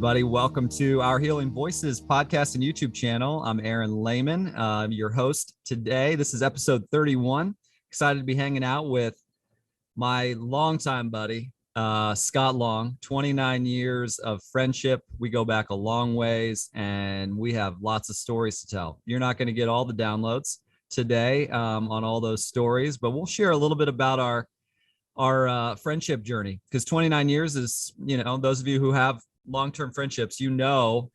everybody. Welcome to our Healing Voices podcast and YouTube channel. I'm Aaron Lehman, your host today. This is episode 31. Excited to be hanging out with my longtime buddy, Scott Long. 29 years of friendship. We go back a long ways, and we have lots of stories to tell. You're not going to get all the downloads today on all those stories, but we'll share a little bit about our friendship journey, because 29 years is, those of you who have long-term friendships, the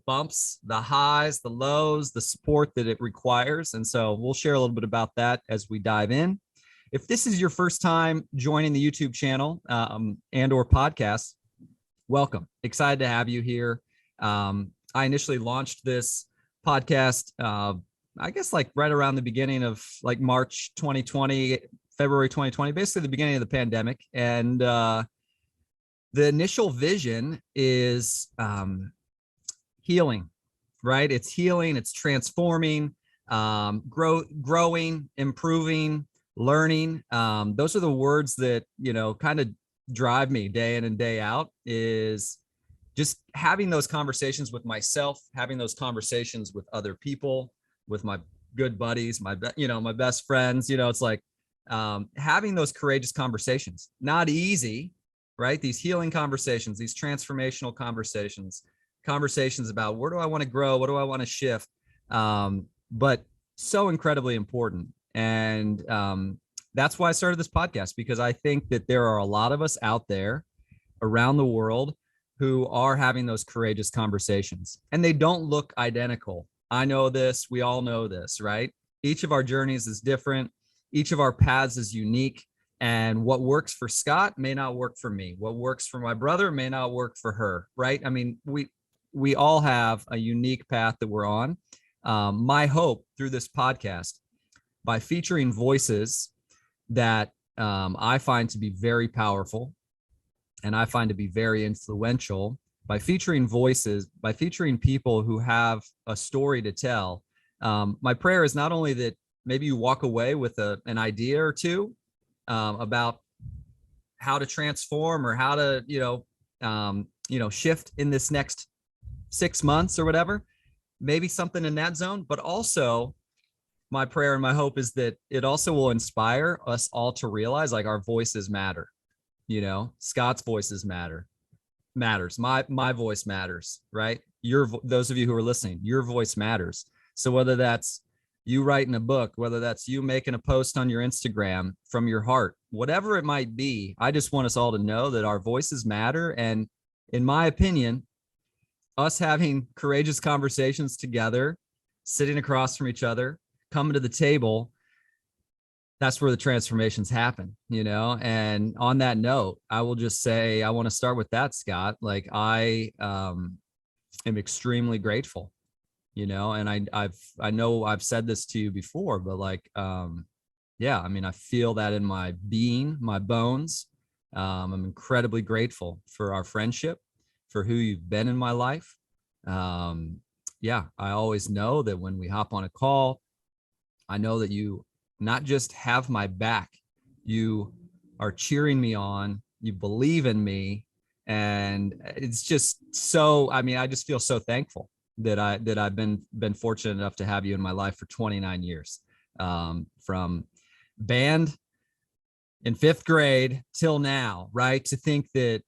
bumps, the highs, the lows, the support that it requires. And so we'll share a little bit about that as we dive in. If this is your first time joining the YouTube channel and or podcast, welcome. Excited to have you here. I initially launched this podcast, I guess like right around the beginning of like March 2020, February 2020, basically the beginning of the pandemic. And the initial vision is healing, right? It's healing, it's transforming, growing, improving, learning. Those are the words that, kind of drive me day in and day out, is just having those conversations with myself, having those conversations with other people, with my good buddies, my best friends. It's like having those courageous conversations. Not easy, right? These healing conversations, these transformational conversations about where do I want to grow? What do I want to shift? But so incredibly important. And that's why I started this podcast, because I think that there are a lot of us out there around the world who are having those courageous conversations, and they don't look identical. I know this, we all know this, right? Each of our journeys is different. Each of our paths is unique. And what works for Scott may not work for me. What works for my brother may not work for her, right? I mean, we all have a unique path that we're on. My hope through this podcast, by featuring voices that I find to be very powerful and I find to be very influential, by featuring voices, by featuring people who have a story to tell, my prayer is not only that maybe you walk away with an idea or two about how to transform or how to, shift in this next 6 months or whatever, maybe something in that zone. But also my prayer and my hope is that it also will inspire us all to realize, like, our voices matter. Scott's voices matters. My voice matters, right? Those of you who are listening, your voice matters. So whether that's you writing a book, whether that's you making a post on your Instagram from your heart, whatever it might be, I just want us all to know that our voices matter. And in my opinion, us having courageous conversations together, sitting across from each other, coming to the table, that's where the transformations happen, And on that note, I will just say, I want to start with that, Scott. Like, I am extremely grateful. And I know I've said this to you before, but like, I feel that in my being, my bones. I'm incredibly grateful for our friendship, for who you've been in my life. I always know that when we hop on a call, I know that you not just have my back, you are cheering me on, you believe in me. And it's just so, I just feel so thankful that I've been fortunate enough to have you in my life for 29 years, from band in 5th grade till now, right? To think that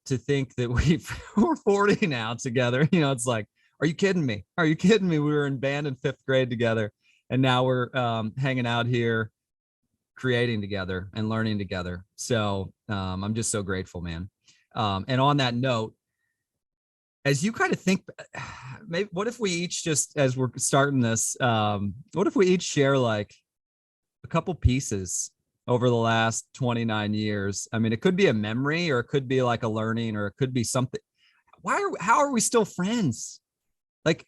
we're 40 now together, it's like, are you kidding me? Are you kidding me? We were in band in 5th grade together, and now we're hanging out here, creating together and learning together. So I'm just so grateful, man. And on that note, as you kind of think, maybe what if we each, just as we're starting this, what if we each share like a couple pieces over the last 29 years? I mean, it could be a memory, or it could be like a learning, or it could be something. How are we still friends? Like,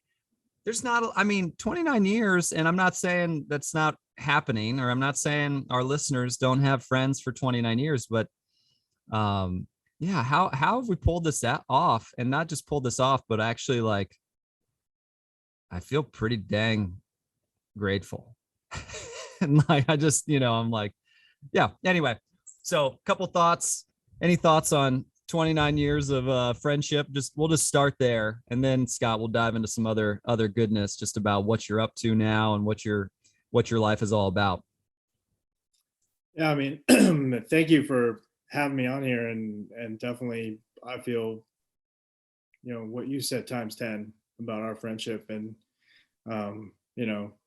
there's not, 29 years, and I'm not saying that's not happening, or I'm not saying our listeners don't have friends for 29 years, but how have we pulled this off? And not just pulled this off, but actually, like, I feel pretty dang grateful. And like, I just, I'm like, yeah, anyway. So a couple thoughts. Any thoughts on 29 years of friendship. We'll just start there, and then Scott, we'll dive into some other goodness just about what you're up to now and what your life is all about. Yeah, I mean, thank you for having me on here, and definitely I feel, what you said times 10 about our friendship, and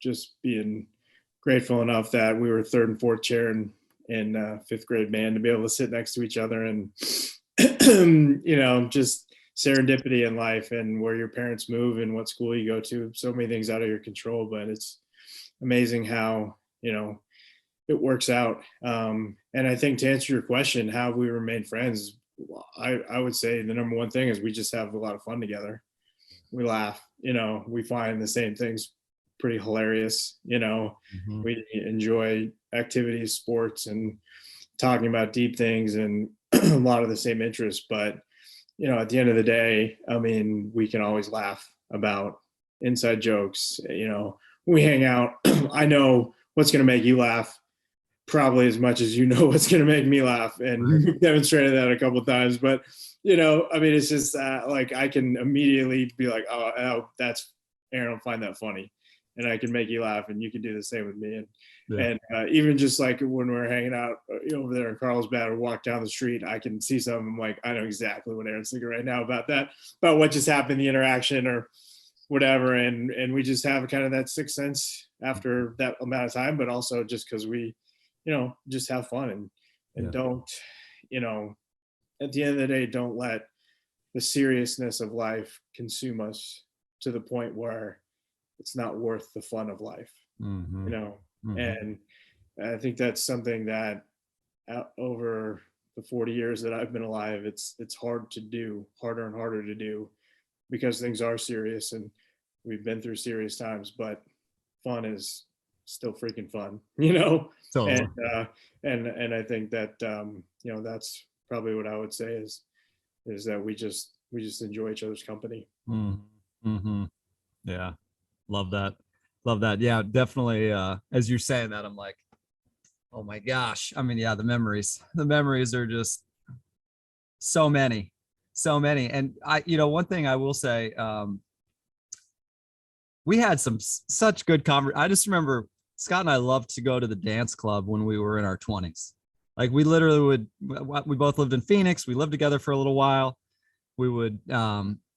just being grateful enough that we were third and fourth chair in fifth grade band to be able to sit next to each other, and just serendipity in life and where your parents move and what school you go to. So many things out of your control, but it's amazing how it works out. And I think, to answer your question, how we remain friends, I would say the number one thing is we just have a lot of fun together. We laugh, we find the same things pretty hilarious. Mm-hmm. We enjoy activities, sports, and talking about deep things, and a lot of the same interests. But, at the end of the day, I mean, we can always laugh about inside jokes. We hang out. I know what's going to make you laugh probably as much as what's going to make me laugh, and Right. we've demonstrated that a couple of times. But I mean, it's just like I can immediately be like, oh, that's Aaron will find that funny, and I can make you laugh, and you can do the same with me. And even just like when we're hanging out over there in Carlsbad, or walk down the street, I can see something. I'm like, I know exactly what Aaron's thinking right now about what just happened, the interaction or whatever, and we just have kind of that sixth sense after that amount of time. But also just because we just have fun, and don't, at the end of the day, don't let the seriousness of life consume us to the point where it's not worth the fun of life. Mm-hmm. Mm-hmm. And I think that's something that over the 40 years that I've been alive, it's hard to do, harder and harder to do, because things are serious and we've been through serious times, but fun is still freaking fun, Totally. And I think that that's probably what I would say is that we just enjoy each other's company. Mm-hmm. Yeah, love that. Yeah, definitely. As you're saying that, I'm like, oh my gosh. I mean, yeah, the memories are just so many. And one thing I will say, we had such good I just remember Scott and I loved to go to the dance club when we were in our 20s. Like, we literally we both lived in Phoenix. We lived together for a little while. We would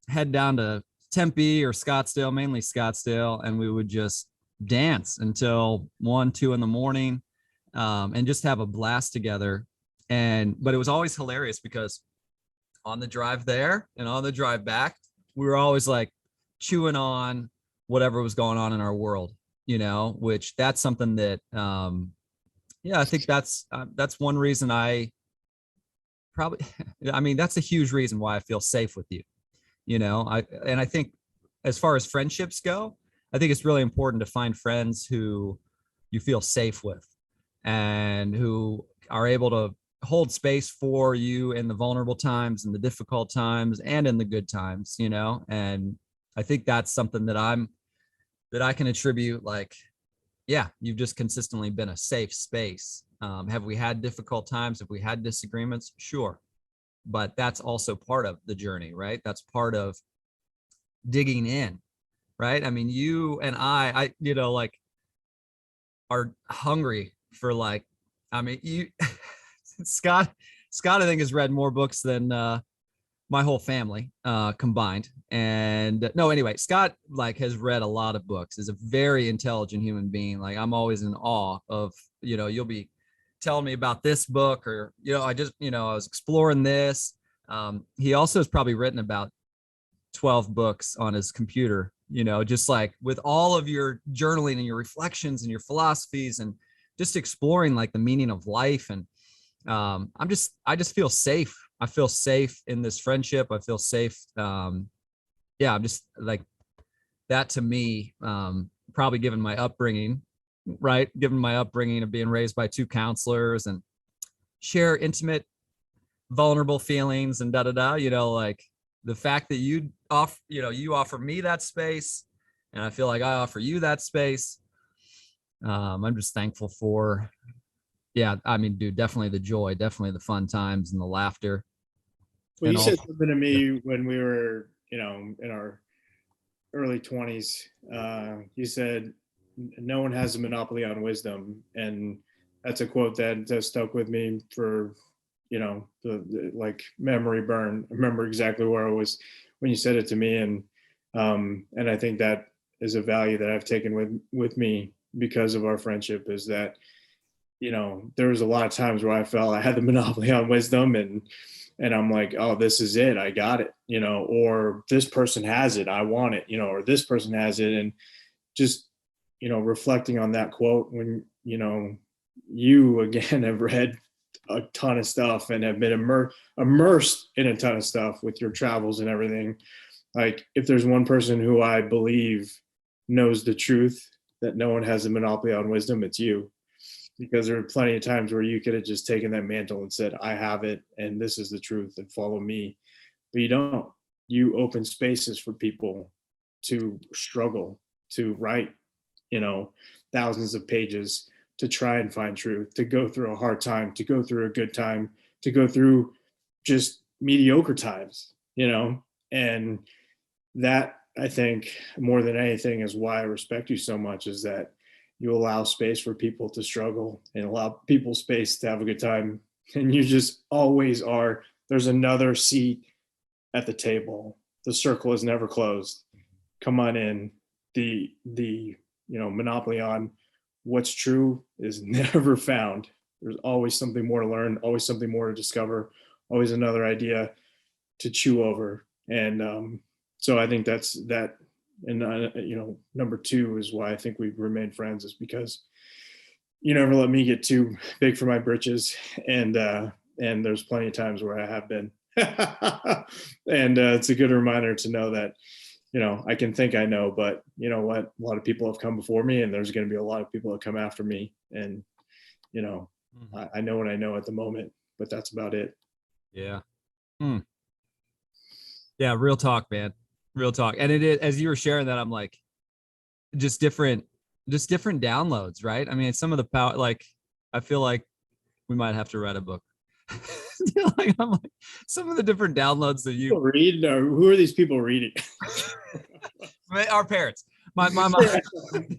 head down to Tempe or Scottsdale, mainly Scottsdale, and we would just dance until 1, 2 in the morning, and just have a blast together. But it was always hilarious because on the drive there and on the drive back, we were always like chewing on whatever was going on in our world, which that's something that, I think that's one reason I mean, that's a huge reason why I feel safe with you. I think as far as friendships go, I think it's really important to find friends who you feel safe with and who are able to hold space for you in the vulnerable times and the difficult times and in the good times, and I think that's something that I can attribute, like, yeah, you've just consistently been a safe space. Have we had difficult times? Have we had disagreements? Sure. But that's also part of the journey, right? That's part of digging in, right? I mean, you and I like, are hungry for, like, I mean, you, Scott, I think has read more books than my whole family combined. And no, anyway, Scott like has read a lot of books, is a very intelligent human being. Like, I'm always in awe of, you'll be telling me about this book, or, I was exploring this. He also has probably written about 12 books on his computer, just like with all of your journaling and your reflections and your philosophies and just exploring like the meaning of life. And I just feel safe. I feel safe in this friendship. I feel safe. I'm just like, that to me, probably given my upbringing, right? Given my upbringing of being raised by 2 counselors and share intimate, vulnerable feelings and like the fact that you offer me that space, and I feel like I offer you that space. I'm just thankful for, I mean, dude, definitely the joy, definitely the fun times and the laughter. Well, And you said also, something to yeah. me when we were, in our early 20s. You said, no one has a monopoly on wisdom. And that's a quote that stuck with me for, the like memory burn. I remember exactly where I was when you said it to me. And I think that is a value that I've taken with me because of our friendship, is that, there was a lot of times where I felt I had the monopoly on wisdom, and I'm like, oh, this is it. I got it, or this person has it. I want it, or this person has it. And just, reflecting on that quote when, you again have read a ton of stuff and have been immersed in a ton of stuff with your travels and everything. Like, if there's one person who I believe knows the truth, that no one has a monopoly on wisdom, it's you. Because there are plenty of times where you could have just taken that mantle and said, I have it, and this is the truth, and follow me. But you don't. You open spaces for people to struggle, to write, you know, thousands of pages, to try and find truth, to go through a hard time, to go through a good time, to go through just mediocre times, and that, I think, more than anything, is why I respect you so much, is that you allow space for people to struggle and allow people space to have a good time. And you just always are. There's another seat at the table. The circle is never closed. Come on in. The monopoly on what's true is never found. There's always something more to learn, always something more to discover, always another idea to chew over. And so I think that's that. And number two is why I think we've remained friends, is because you never let me get too big for my britches, and there's plenty of times where I have been. And it's a good reminder to know that I can think I know, but you know what, a lot of people have come before me, and there's going to be a lot of people that come after me, and I know what I know at the moment, but that's about it. Yeah. Yeah, real talk, man. Real talk. And it is, as you were sharing that, I'm like, just different downloads, right? I mean, some of the power, like, I feel like we might have to write a book. I'm like, some of the different downloads that you read, or who are these people reading? Our parents. My mom.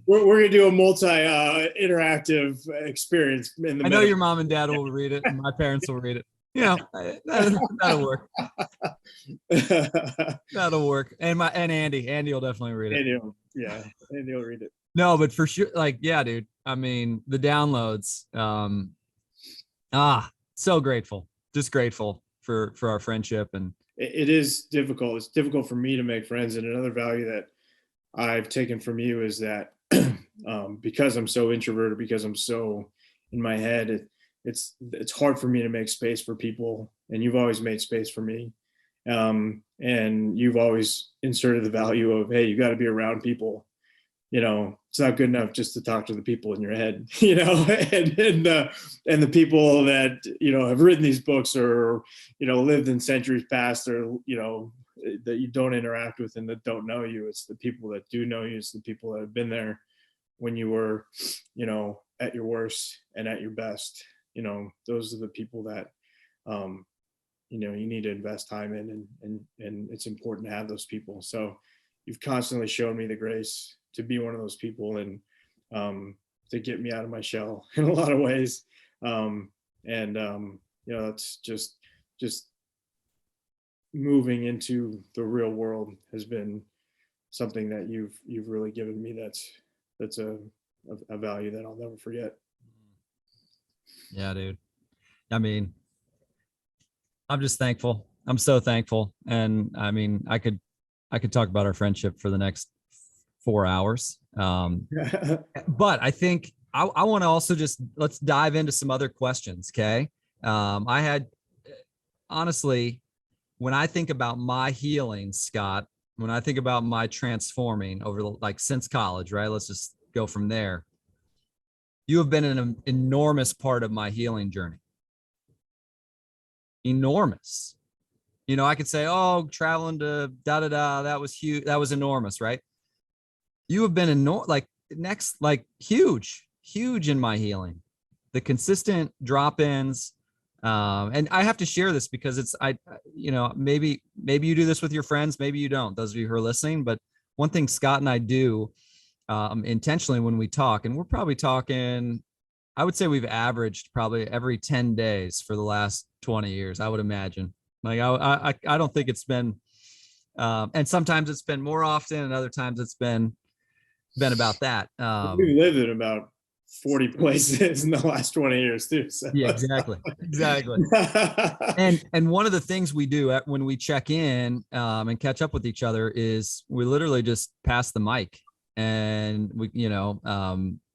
We're gonna do a multi interactive experience in the I know your mom and dad will read it, and my parents will read it. That'll work. That'll work. And Andy will definitely read it. Andy will read it. No, but for sure, like, yeah, dude. I mean, the downloads. So grateful. Just grateful for our friendship. And it is difficult. It's difficult for me to make friends. And another value that I've taken from you is that because I'm so introverted, because I'm so in my head, it's hard for me to make space for people. And you've always made space for me. And you've always inserted the value of, hey, you got to be around people. It's not good enough just to talk to the people in your head, and the people that, have written these books, or, lived in centuries past, or, that you don't interact with and that don't know you. It's the people that do know you. It's the people that have been there when you were, at your worst and at your best. Those are the people that, you need to invest time in, and it's important to have those people. So you've constantly shown me the grace to be one of those people, and to get me out of my shell in a lot of ways. It's just moving into the real world has been something that you've really given me. That's a value that I'll never forget. yeah, dude. I mean, I'm just thankful. I'm so thankful. And I mean, I could talk about our friendship for the next 4 hours. But I think I want to also let's dive into some other questions. Okay. I had, honestly, when I think about my healing, Scott, when I think about my transforming over since college, right? Let's just go from there. You have been an enormous part of my healing journey. Enormous. I could say, oh, traveling to that was huge. That was enormous, right? You have been huge in my healing. The consistent drop-ins, And I have to share this because maybe you do this with your friends, maybe you don't, those of you who are listening, but one thing Scott and I do intentionally when we talk, and we're probably talking, I would say we've averaged probably every 10 days for the last 20 years, I would imagine. Like I don't think it's been, and sometimes it's been more often and other times it's been about that. We lived in about 40 places in the last 20 years too. So. Yeah, exactly. And one of the things we do when we check in and catch up with each other is we literally just pass the mic. And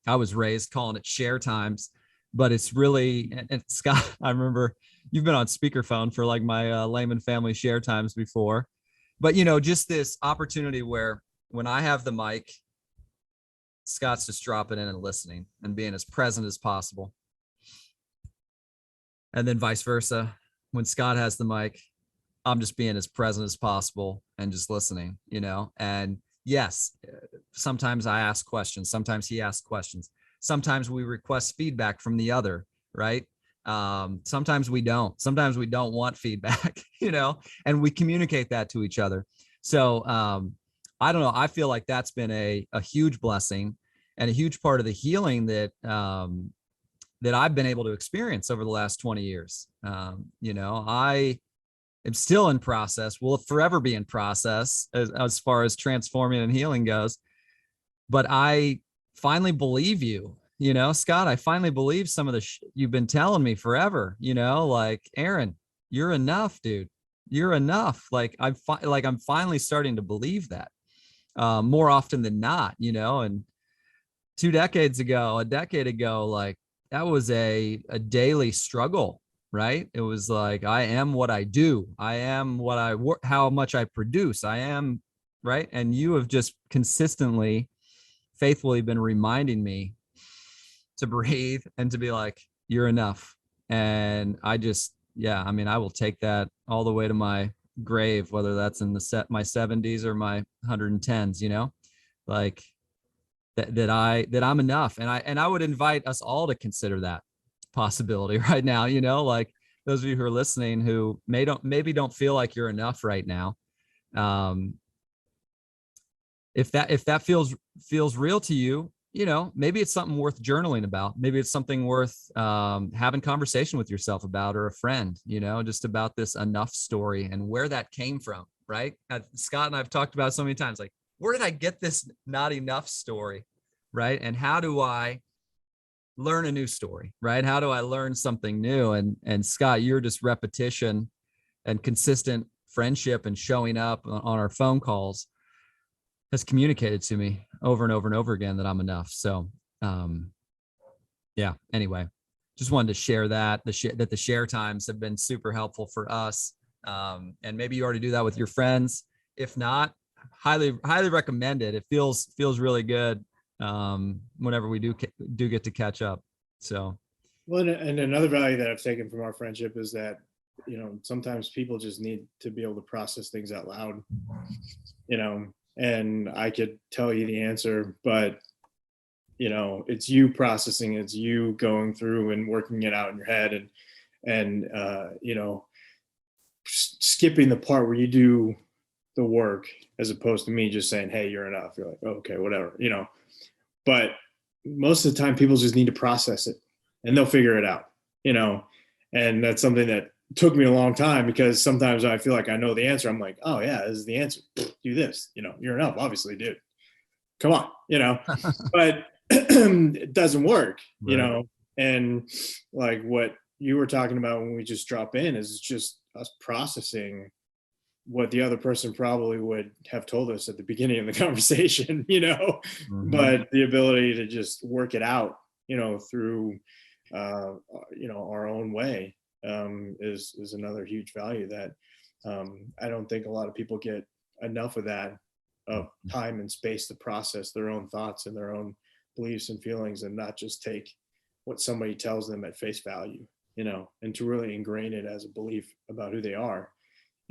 I was raised calling it share times, but it's really, and Scott, I remember you've been on speakerphone for like my Layman family share times before, but just this opportunity where when I have the mic, Scott's just dropping in and listening and being as present as possible. And then vice versa. When Scott has the mic, I'm just being as present as possible and just listening, and yes, sometimes I ask questions. Sometimes he asks questions. Sometimes we request feedback from the other, right? Sometimes we don't. Sometimes we don't want feedback, and we communicate that to each other. So I don't know. I feel like that's been a huge blessing and a huge part of the healing that that I've been able to experience over the last 20 years. I am still in process, will forever be in process as far as transforming and healing goes. But I finally believe you, Scott, I finally believe some of the you've been telling me forever, like, Aaron, you're enough, dude. You're enough. Like I'm finally starting to believe that more often than not, and a decade ago, like that was a daily struggle, right? It was like, I am what I do. I am what I work, how much I produce. I am, right? And you have just consistently, faithfully been reminding me to breathe and to be like, you're enough. And I just, I will take that all the way to my grave, whether that's in my 70s or my 110s, like that I'm enough. And I would invite us all to consider that possibility right now, like those of you who are listening who maybe don't feel like you're enough right now. If that feels real to you, maybe it's something worth journaling about. Maybe it's something worth having conversation with yourself about, or a friend, just about this enough story and where that came from, right? Scott and I've talked about it so many times, like, where did I get this not enough story, right? And how do I learn a new story, right? How do I learn something new? And Scott, you're just repetition and consistent friendship and showing up on our phone calls has communicated to me over and over and over again that I'm enough. So, anyway, just wanted to share that, that the share times have been super helpful for us. And maybe you already do that with your friends. If not, highly recommend it. It feels really good whenever we do get to catch up. So, well, and another value that I've taken from our friendship is that sometimes people just need to be able to process things out loud, and I could tell you the answer, but it's you processing, it's you going through and working it out in your head, and skipping the part where you do the work, as opposed to me just saying, hey, you're enough. You're like, oh, okay, whatever, but most of the time people just need to process it and they'll figure it out, and that's something that took me a long time, because sometimes I feel like I know the answer. I'm like, oh yeah, this is the answer. Do this, you're enough, obviously, dude. Come on, but it doesn't work, right. And like what you were talking about when we just drop in is just us processing what the other person probably would have told us at the beginning of the conversation, Mm-hmm. but the ability to just work it out, through, our own way, is another huge value that I don't think a lot of people get enough of, that of time and space to process their own thoughts and their own beliefs and feelings, and not just take what somebody tells them at face value, and to really ingrain it as a belief about who they are.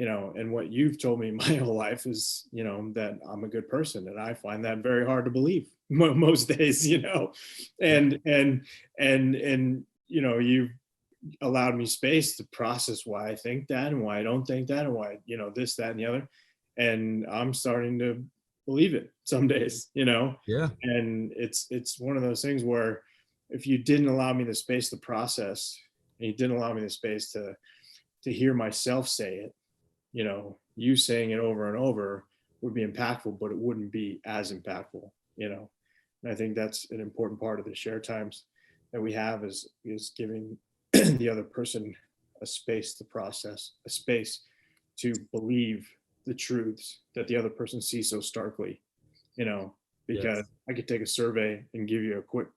And what you've told me my whole life is, that I'm a good person, and I find that very hard to believe most days, and you've allowed me space to process why I think that and why I don't think that and why, this, that, and the other. And I'm starting to believe it some days, Yeah. and it's one of those things where if you didn't allow me the space to process, and you didn't allow me the space to hear myself say it, you saying it over and over would be impactful, but it wouldn't be as impactful, And I think that's an important part of the share times that we have is giving the other person a space to process, a space to believe the truths that the other person sees so starkly, because Yes. I could take a survey and give you a quick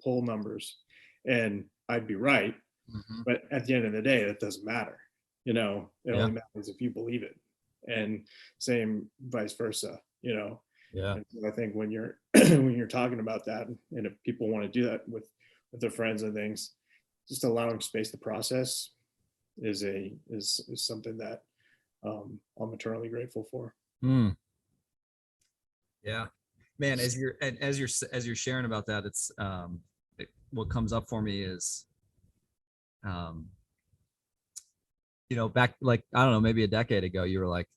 poll numbers and I'd be right. Mhm. But at the end of the day, that doesn't matter. It Yeah. only matters if you believe it. And same vice versa, Yeah. And so I think when you're when you're talking about that, and if people want to do that with their friends and things, just allowing space to process is something that I'm eternally grateful for. Mm. Yeah, man. As you're sharing about that, it's what comes up for me is, um, back like I don't know, maybe a decade ago, you were like,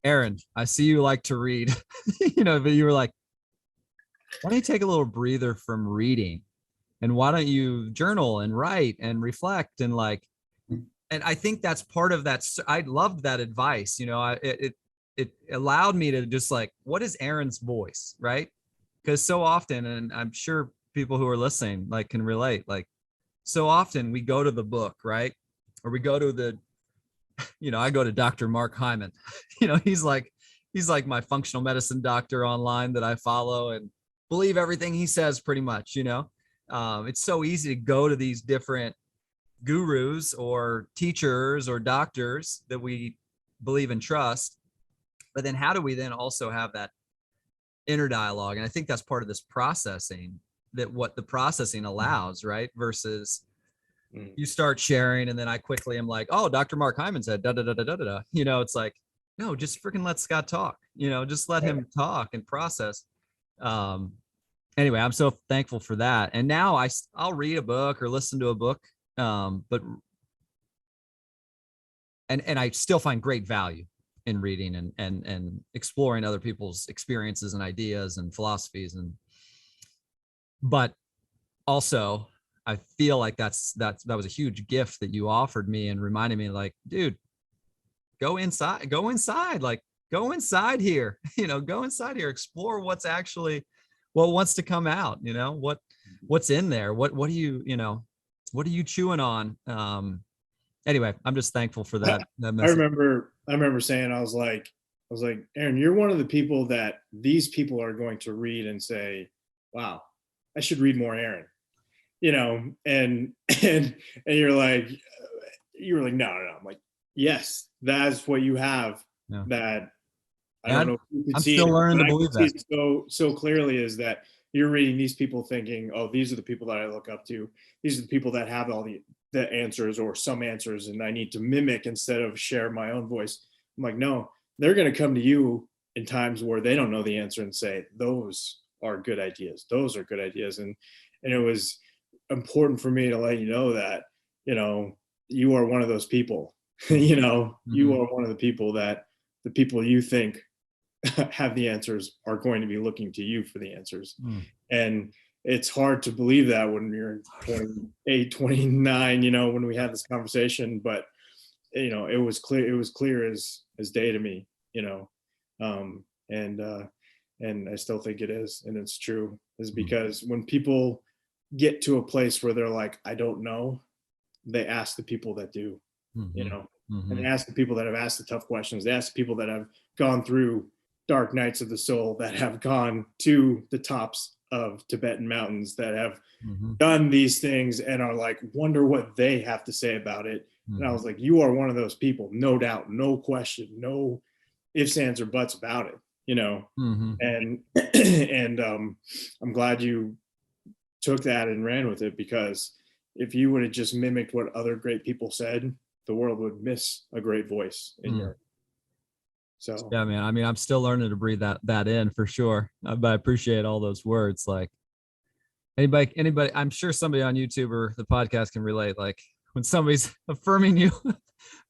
Aaron, I see you like to read, but you were like, why don't you take a little breather from reading, and why don't you journal and write and reflect and like, and I think that's part of that. I loved that advice. It allowed me to just like, what is Aaron's voice, right? Because so often, and I'm sure people who are listening like can relate, like so often we go to the book, right? Or we go to I go to Dr. Mark Hyman. He's like my functional medicine doctor online that I follow and believe everything he says pretty much. It's so easy to go to these different gurus or teachers or doctors that we believe and trust, but then how do we then also have that inner dialogue? And I think that's part of this processing, that what the processing allows, right? Versus you start sharing and then I quickly am like, oh, Dr. Mark Hyman said da da da da da da. It's like, no, just freaking let Scott talk. Just let him talk and process. Anyway, I'm so thankful for that. And now I'll read a book or listen to a book, but I still find great value in reading and exploring other people's experiences and ideas and philosophies, but also I feel like that was a huge gift that you offered me and reminded me, like, dude, go inside, like go inside here, go inside here, explore what wants to come out, what's in there, what are you chewing on? Anyway, I'm just thankful for that I message. remember saying, I was like, Aaron, you're one of the people that these people are going to read and say, wow, I should read more Aaron, and you were like, no. I'm like, yes, that's what you have. Yeah. That I don't know if you could I'm see still it, learning but to I believe can see that. it so clearly, is that you're reading these people thinking, oh, these are the people that I look up to. These are the people that have all the answers or some answers, and I need to mimic instead of share my own voice. I'm like, no, they're going to come to you in times where they don't know the answer and say, those are good ideas. Those are good ideas. And it was important for me to let you know that, you are one of those people. You are one of the people that the people you think have the answers are going to be looking to you for the answers. And it's hard to believe that when you're 28, 29, when we had this conversation, but it was clear as day to me, and I still think it is, and it's true, is because when people get to a place where they're like, I don't know, they ask the people that do, and they ask the people that have asked the tough questions. They ask the people that have gone through dark nights of the soul, that have gone to the tops of Tibetan mountains, that have done these things and are like, wonder what they have to say about it. And I was like, you are one of those people, no doubt, no question, no ifs, ands, or buts about it, and I'm glad you took that and ran with it, because if you would have just mimicked what other great people said, the world would miss a great voice in your. So yeah, man. I mean, I'm still learning to breathe that in for sure. But I appreciate all those words. Like anybody, I'm sure somebody on YouTube or the podcast can relate. Like when somebody's affirming you,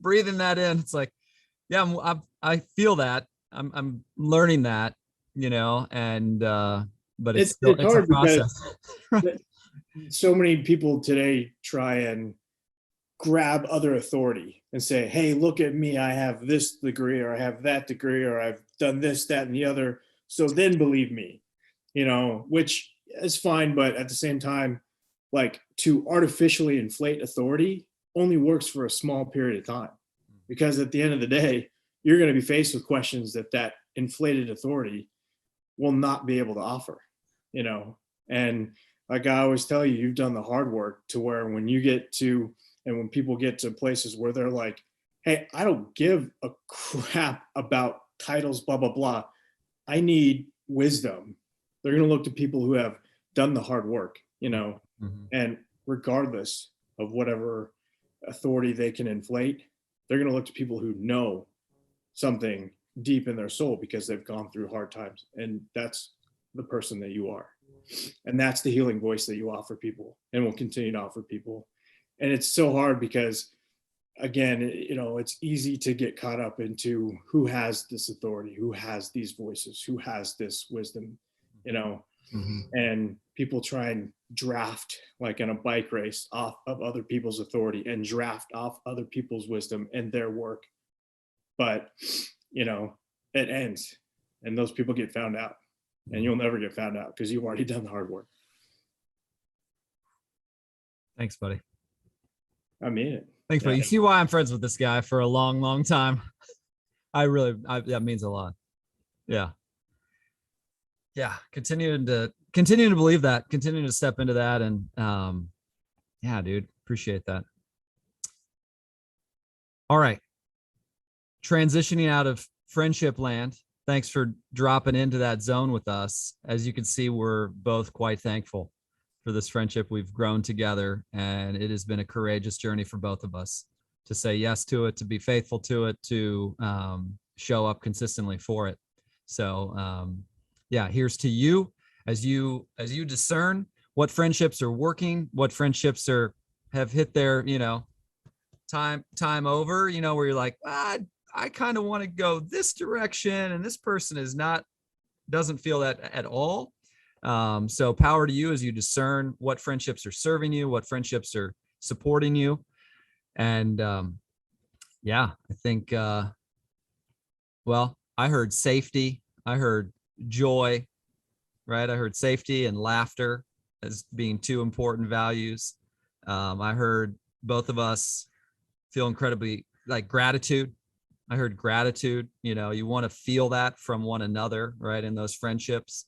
breathing that in, it's like, yeah, I feel that. I'm learning that, and but It's it's a hard because process. Right. so many people today try and grab other authority and say, hey, look at me, I have this degree, or I have that degree, or I've done this, that, and the other, so then believe me, which is fine. But at the same time, like, to artificially inflate authority only works for a small period of time, because at the end of the day, you're going to be faced with questions that inflated authority will not be able to offer, and like I always tell you, you've done the hard work to where when you get to, and when people get to places where they're like, hey, I don't give a crap about titles, blah, blah, blah. I need wisdom. They're going to look to people who have done the hard work, Mm-hmm. and regardless of whatever authority they can inflate, they're going to look to people who know something deep in their soul because they've gone through hard times. And that's the person that you are. And that's the healing voice that you offer people and will continue to offer people. And it's so hard because, again, it's easy to get caught up into who has this authority, who has these voices, who has this wisdom, Mm-hmm. and people try and draft, like in a bike race, off of other people's authority and draft off other people's wisdom and their work. But, it ends and those people get found out, and you'll never get found out because you've already done the hard work. Thanks, buddy. I mean it. Thanks, buddy. You see why I'm friends with this guy for a long, long time. That means a lot. Yeah. Yeah. Continuing to believe that, continuing to step into that. And yeah, dude, appreciate that. All right. Transitioning out of friendship land. Thanks for dropping into that zone with us. As you can see, we're both quite thankful for this friendship we've grown together, and it has been a courageous journey for both of us to say yes to it, to be faithful to it, to show up consistently for it. So yeah, here's to you as you discern what friendships are working, what friendships have hit their time over, where you're like, I kind of want to go this direction, and this person doesn't feel that at all. So power to you as you discern what friendships are serving you, what friendships are supporting you. And yeah, I think, well, I heard safety, I heard joy, right? I heard safety and laughter as being two important values. I heard both of us feel incredibly like gratitude. I heard gratitude, you want to feel that from one another, right? In those friendships.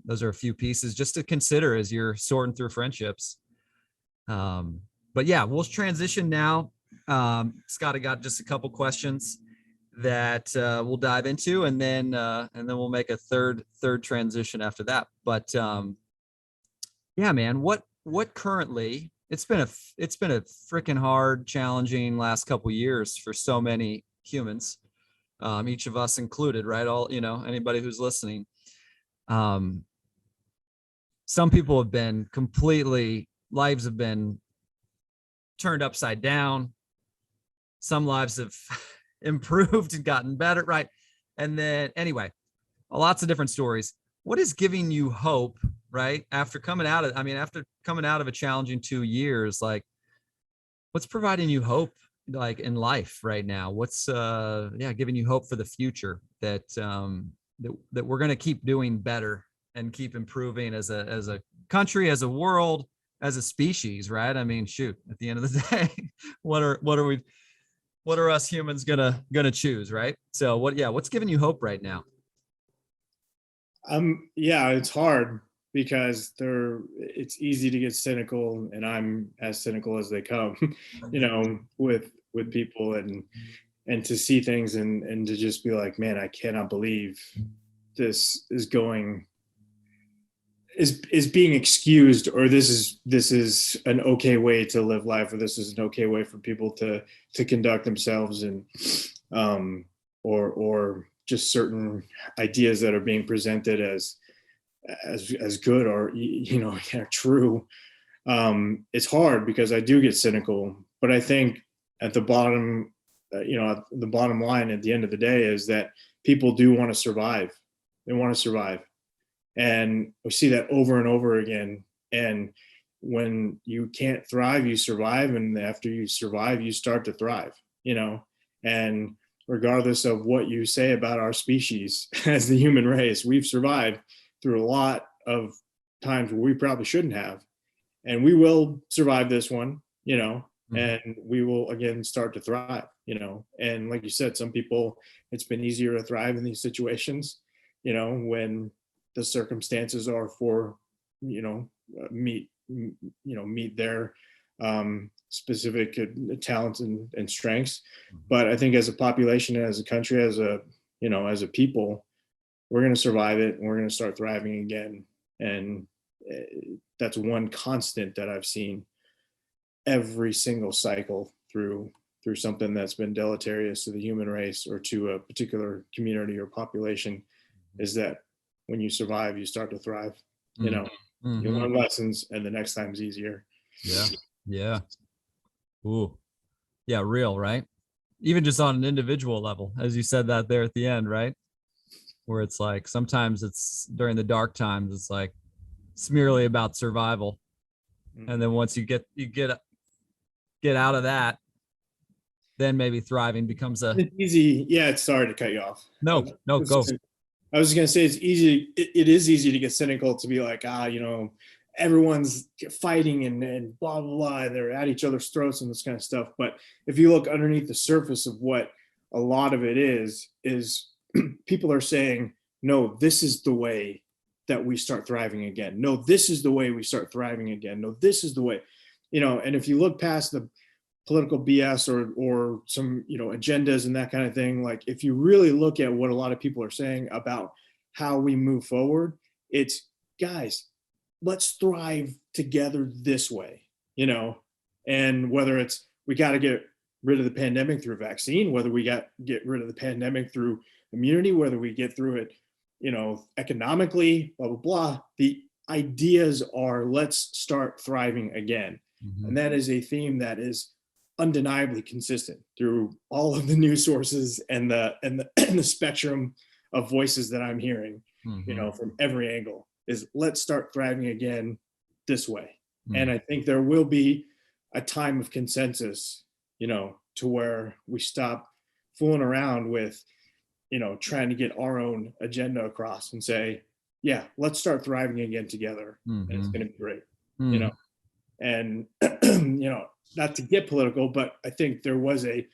Those are a few pieces just to consider as you're sorting through friendships. But yeah, we'll transition now. Scott, I got just a couple questions that we'll dive into, and then we'll make a third transition after that. But yeah, man, what currently? It's been a freaking hard, challenging last couple years for so many humans, each of us included, right? All anybody who's listening. Some people have been lives have been turned upside down. Some lives have improved and gotten better, right? And then anyway, lots of different stories. What is giving you hope, right? After coming out of a challenging 2 years, like what's providing you hope like in life right now? What's giving you hope for the future that that we're going to keep doing better and keep improving as a country, as a world, as a species, right? I mean, shoot, at the end of the day, what are us humans gonna choose, right? So what's giving you hope right now? Yeah, it's hard because it's easy to get cynical, and I'm as cynical as they come, with people, and to see things and to just be like, man, I cannot believe this is being excused, or this is an okay way to live life, or this is an okay way for people to conduct themselves, and or just certain ideas that are being presented as good, or true. it's hard because I do get cynical, but I think at the bottom, the bottom line at the end of the day is that people do want to survive. They want to survive. And we see that over and over again. And when you can't thrive, you survive. And after you survive, you start to thrive, and regardless of what you say about our species as the human race, we've survived through a lot of times where we probably shouldn't have. And we will survive this one, and we will again start to thrive, and like you said, some people, it's been easier to thrive in these situations, when the circumstances are for, meet their specific talents and strengths. But I think as a population, as a country, as a people, we're going to survive it, and we're going to start thriving again. And that's one constant that I've seen every single cycle through something that's been deleterious to the human race or to a particular community or population, is that when you survive, you start to thrive. You learn lessons, and the next time's easier. Yeah. Ooh. Yeah, real, right? Even just on an individual level, as you said that there at the end, right? Where it's like sometimes it's during the dark times, it's like it's merely about survival. And then once you get out of that, then maybe thriving becomes it's easy. Yeah, it's sorry to cut you off. No, go. I was gonna say it's easy. It is easy to get cynical, to be like, everyone's fighting and blah blah blah, and they're at each other's throats and this kind of stuff. But if you look underneath the surface of what a lot of it is people are saying, no, this is the way that we start thriving again. No, this is the way we start thriving again. No, this is the way, and if you look past the political BS or some, agendas and that kind of thing, like if you really look at what a lot of people are saying about how we move forward, it's, guys, let's thrive together this way, and whether it's we got to get rid of the pandemic through vaccine, whether we get rid of the pandemic through immunity, whether we get through it, economically, blah, blah, blah. The ideas are, let's start thriving again. And that is a theme that is undeniably consistent through all of the news sources and the spectrum of voices that I'm hearing, from every angle, is let's start thriving again this way. And I think there will be a time of consensus, to where we stop fooling around with, trying to get our own agenda across and say, yeah, let's start thriving again together. And it's going to be great, and, not to get political, but I think there was a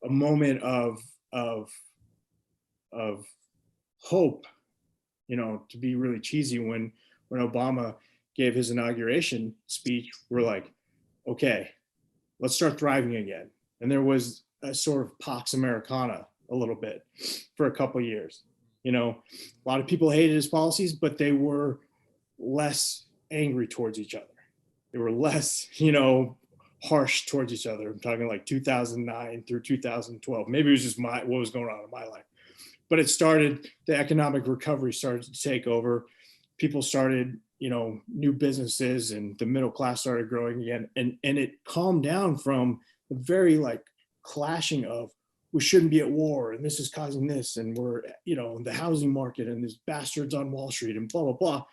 moment of hope, to be really cheesy, when Obama gave his inauguration speech. We're like, okay, let's start thriving again. And there was a sort of Pax Americana a little bit for a couple of years. A lot of people hated his policies, but they were less angry towards each other. They were less, harsh towards each other. I'm talking like 2009 through 2012. Maybe it was just what was going on in my life. But it started, the economic recovery started to take over. People started, new businesses, and the middle class started growing again. And it calmed down from the very clashing of, we shouldn't be at war, and this is causing this, and we're, the housing market, and there's bastards on Wall Street, and blah, blah, blah.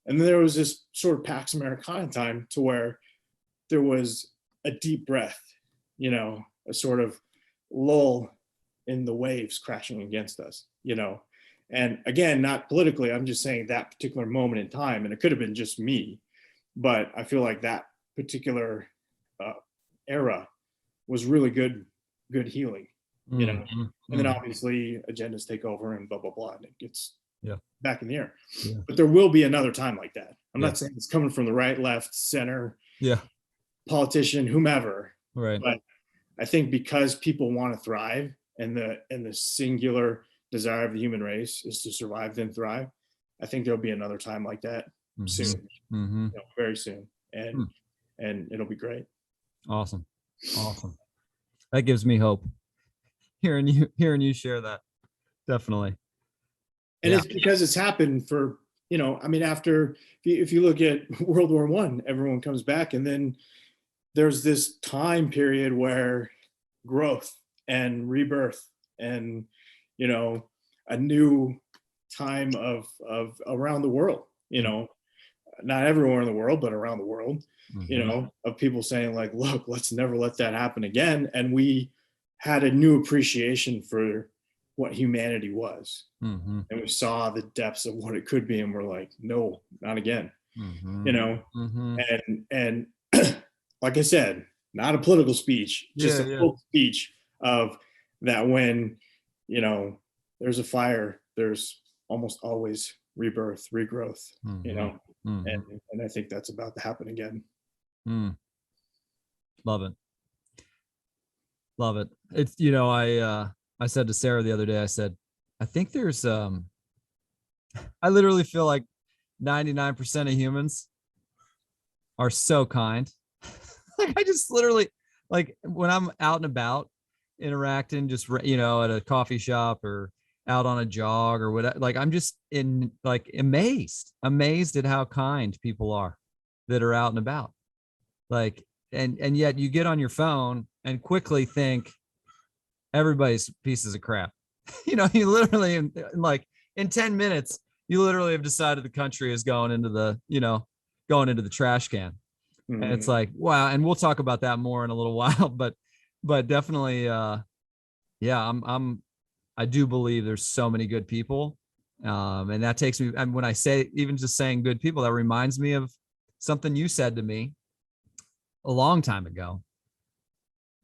And then there was this sort of Pax Americana time, to where there was a deep breath, a sort of lull in the waves crashing against us, and again, not politically, I'm just saying that particular moment in time, and it could have been just me, but I feel like that particular era was really good healing, and then obviously agendas take over and blah, blah, blah, and it gets back in the air. But there will be another time like that. I'm not saying it's coming from the right, left, center, politician, whomever, right? But I think because people want to thrive, and the singular desire of the human race is to survive then thrive, I think there'll be another time like that soon, very soon, and it'll be great. Awesome. That gives me hope, hearing you share that. Definitely. And it's because it's happened for you know, I mean, after, if you look at World War I, everyone comes back, and then there's this time period where growth and rebirth and, you know, a new time of around the world, you know, not everywhere in the world, but around the world, you know, of people saying like, look, let's never let that happen again. And we had a new appreciation for what humanity was. And we saw the depths of what it could be. And we're like, no, not again, you know? And like I said, not a political speech, just a full speech of that. When, you know, there's a fire, there's almost always rebirth, regrowth, you know, and I think that's about to happen again. Love it. Love it. It's, you know, I said to Sarah the other day, I said, I think there's, I literally feel like 99% of humans are so kind. Like, I just literally, like, when I'm out and about interacting, just, you know, at a coffee shop or out on a jog or whatever, like, I'm just amazed at how kind people are that are out and about. Like, and yet you get on your phone and quickly think everybody's pieces of crap. You know, you literally in 10 minutes, you literally have decided the country is going into the trash can. And it's like, wow. And we'll talk about that more in a little while, but definitely, yeah, I do believe there's so many good people. And that takes me, and when I say, even just saying good people, that reminds me of something you said to me a long time ago,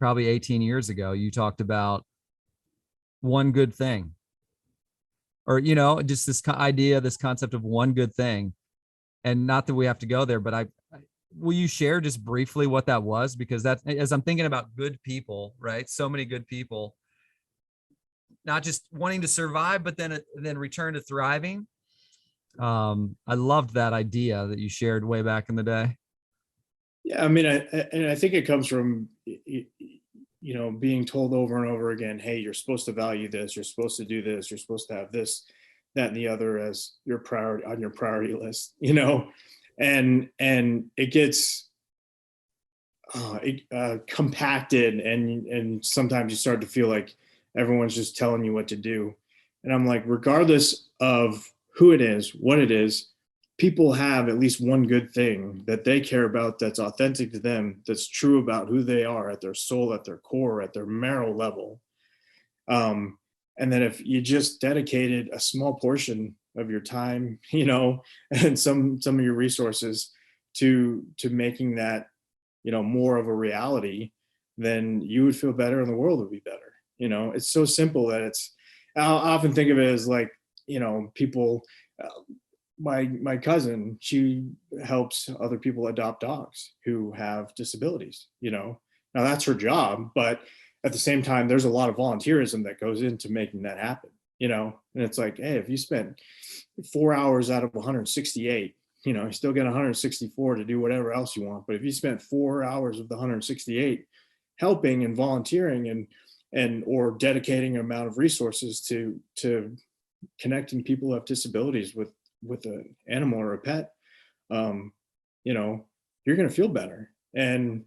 probably 18 years ago. You talked about one good thing, or, you know, just this idea, this concept of one good thing. And not that we have to go there, but will you share just briefly what that was? Because that, as I'm thinking about good people, right? So many good people, not just wanting to survive, but then return to thriving. I loved that idea that you shared way back in the day. Yeah, I mean, I think it comes from, you know, being told over and over again, hey, you're supposed to value this, you're supposed to do this, you're supposed to have this, that, and the other as your priority on your priority list, you know, and it gets compacted, and sometimes you start to feel like everyone's just telling you what to do. And I'm like, regardless of who it is, what it is, people have at least one good thing that they care about, that's authentic to them, that's true about who they are at their soul, at their core, at their marrow level. And then if you just dedicated a small portion of your time, you know, and some of your resources to making that, you know, more of a reality, then you would feel better and the world would be better. You know, it's so simple that I often think of it as like, you know, people, my cousin, she helps other people adopt dogs who have disabilities, you know. Now that's her job, but at the same time, there's a lot of volunteerism that goes into making that happen, you know. And it's like, hey, if you spend 4 hours out of 168, you know, you still get 164 to do whatever else you want. But if you spent 4 hours of the 168 helping and volunteering and or dedicating an amount of resources to connecting people who have disabilities with an animal or a pet, you know, you're going to feel better and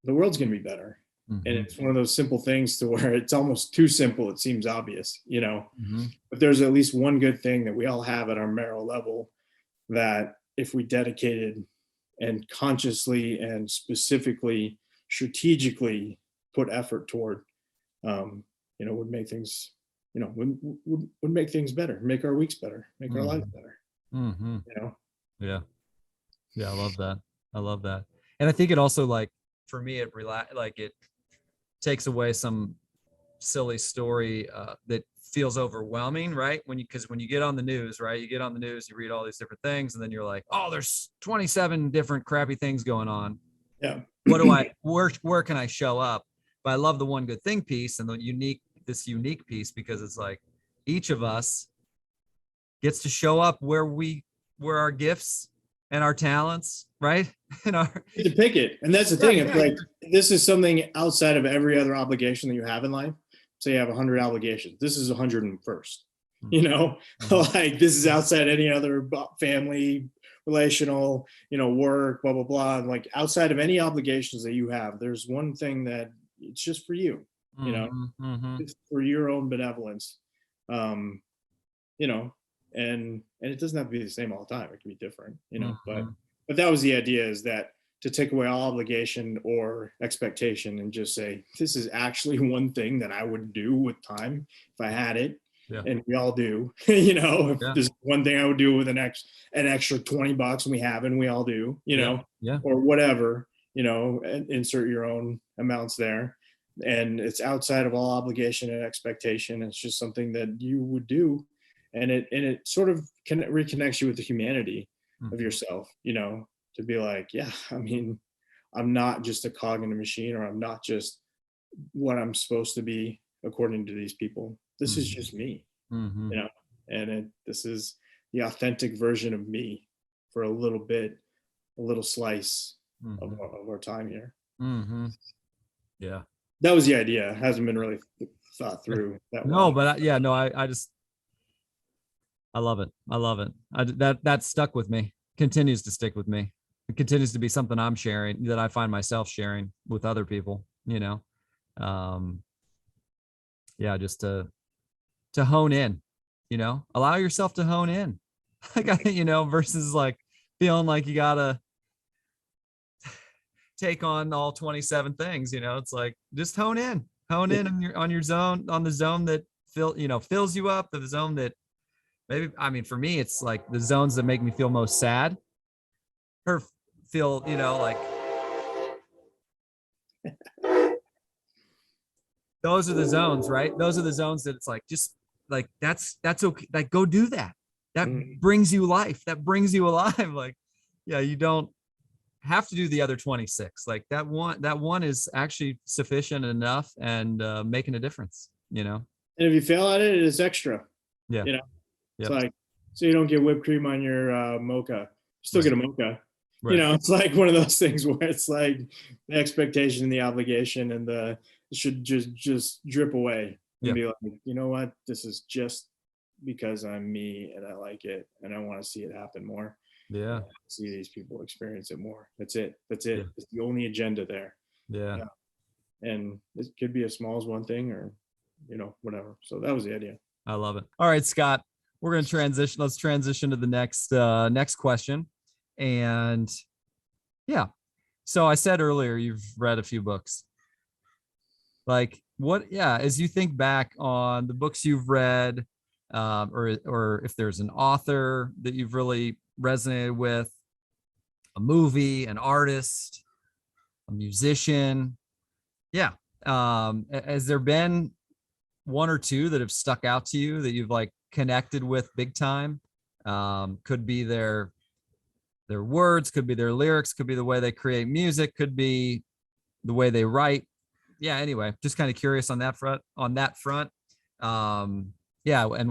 the world's going to be better. And it's one of those simple things to where it's almost too simple. It seems obvious, you know, but there's at least one good thing that we all have at our marrow level that if we dedicated and consciously and specifically, strategically put effort toward, you know, would make things, you know, would make things better, make our weeks better, make our lives better. You know? Yeah. I love that. And I think it also, like, for me, it takes away some silly story that feels overwhelming, right? Because when you get on the news, right, you read all these different things, and then you're like, oh, there's 27 different crappy things going on. Yeah. Where can I show up? But I love the one good thing piece and this unique piece, because it's like each of us gets to show up where our gifts and our talents, right? And to pick it. And that's the thing. It's like, this is something outside of every other obligation that you have in life. Say you have 100 obligations. This is 101st. like this is outside any other family, relational, work, blah, blah, blah. And like outside of any obligations that you have, there's one thing that it's just for you, it's for your own benevolence. um, and it doesn't have to be the same all the time. It can be different, but that was the idea, is that to take away all obligation or expectation and just say, this is actually one thing that I would do with time if I had it. Yeah. And we all do, if Yeah. there's one thing I would do with an extra $20 and we have, and we all do, Yeah. or whatever, and insert your own amounts there. And it's outside of all obligation and expectation. It's just something that you would do. And it sort of reconnects you with the humanity of yourself, to be like, yeah, I mean, I'm not just a cog in a machine, or I'm not just what I'm supposed to be according to these people. This is just me, and this is the authentic version of me for a little bit, a little slice of our time here. Yeah. That was the idea. It hasn't been really thought through that No, well. but I love it. I love it. That stuck with me, continues to stick with me. It continues to be something I'm sharing, that I find myself sharing with other people, yeah, just to hone in, allow yourself to hone in, like, versus like feeling like you gotta take on all 27 things, it's like, just hone in on your zone, on the zone that fills you up, the zone that maybe, I mean, for me, it's like the zones that make me feel most sad, or feel, like those are the zones, right? Those are the zones that it's like, just like, that's okay. Like, go do that. That brings you life. That brings you alive. Like, yeah, you don't have to do the other 26. Like that one is actually sufficient enough and making a difference, And if you fail at it, it's extra. Yeah. It's like, so you don't get whipped cream on your mocha, still get a mocha. Right. It's like one of those things where it's like the expectation and the obligation and it should just drip away and be like, you know what, this is just because I'm me and I like it and I want to see it happen more. Yeah. See these people experience it more. That's it. It's the only agenda there. Yeah. And it could be as small as one thing, or whatever. So that was the idea. I love it. All right, Scott, we're going to transition. Let's transition to the next question. And yeah, so I said earlier, you've read a few books. Like, as you think back on the books you've read, or if there's an author that you've really resonated with, a movie, an artist, a musician, has there been one or two that have stuck out to you that you've like connected with big time? Could be their words, could be their lyrics, could be the way they create music, could be the way they write. Yeah, anyway, just kind of curious on that front. And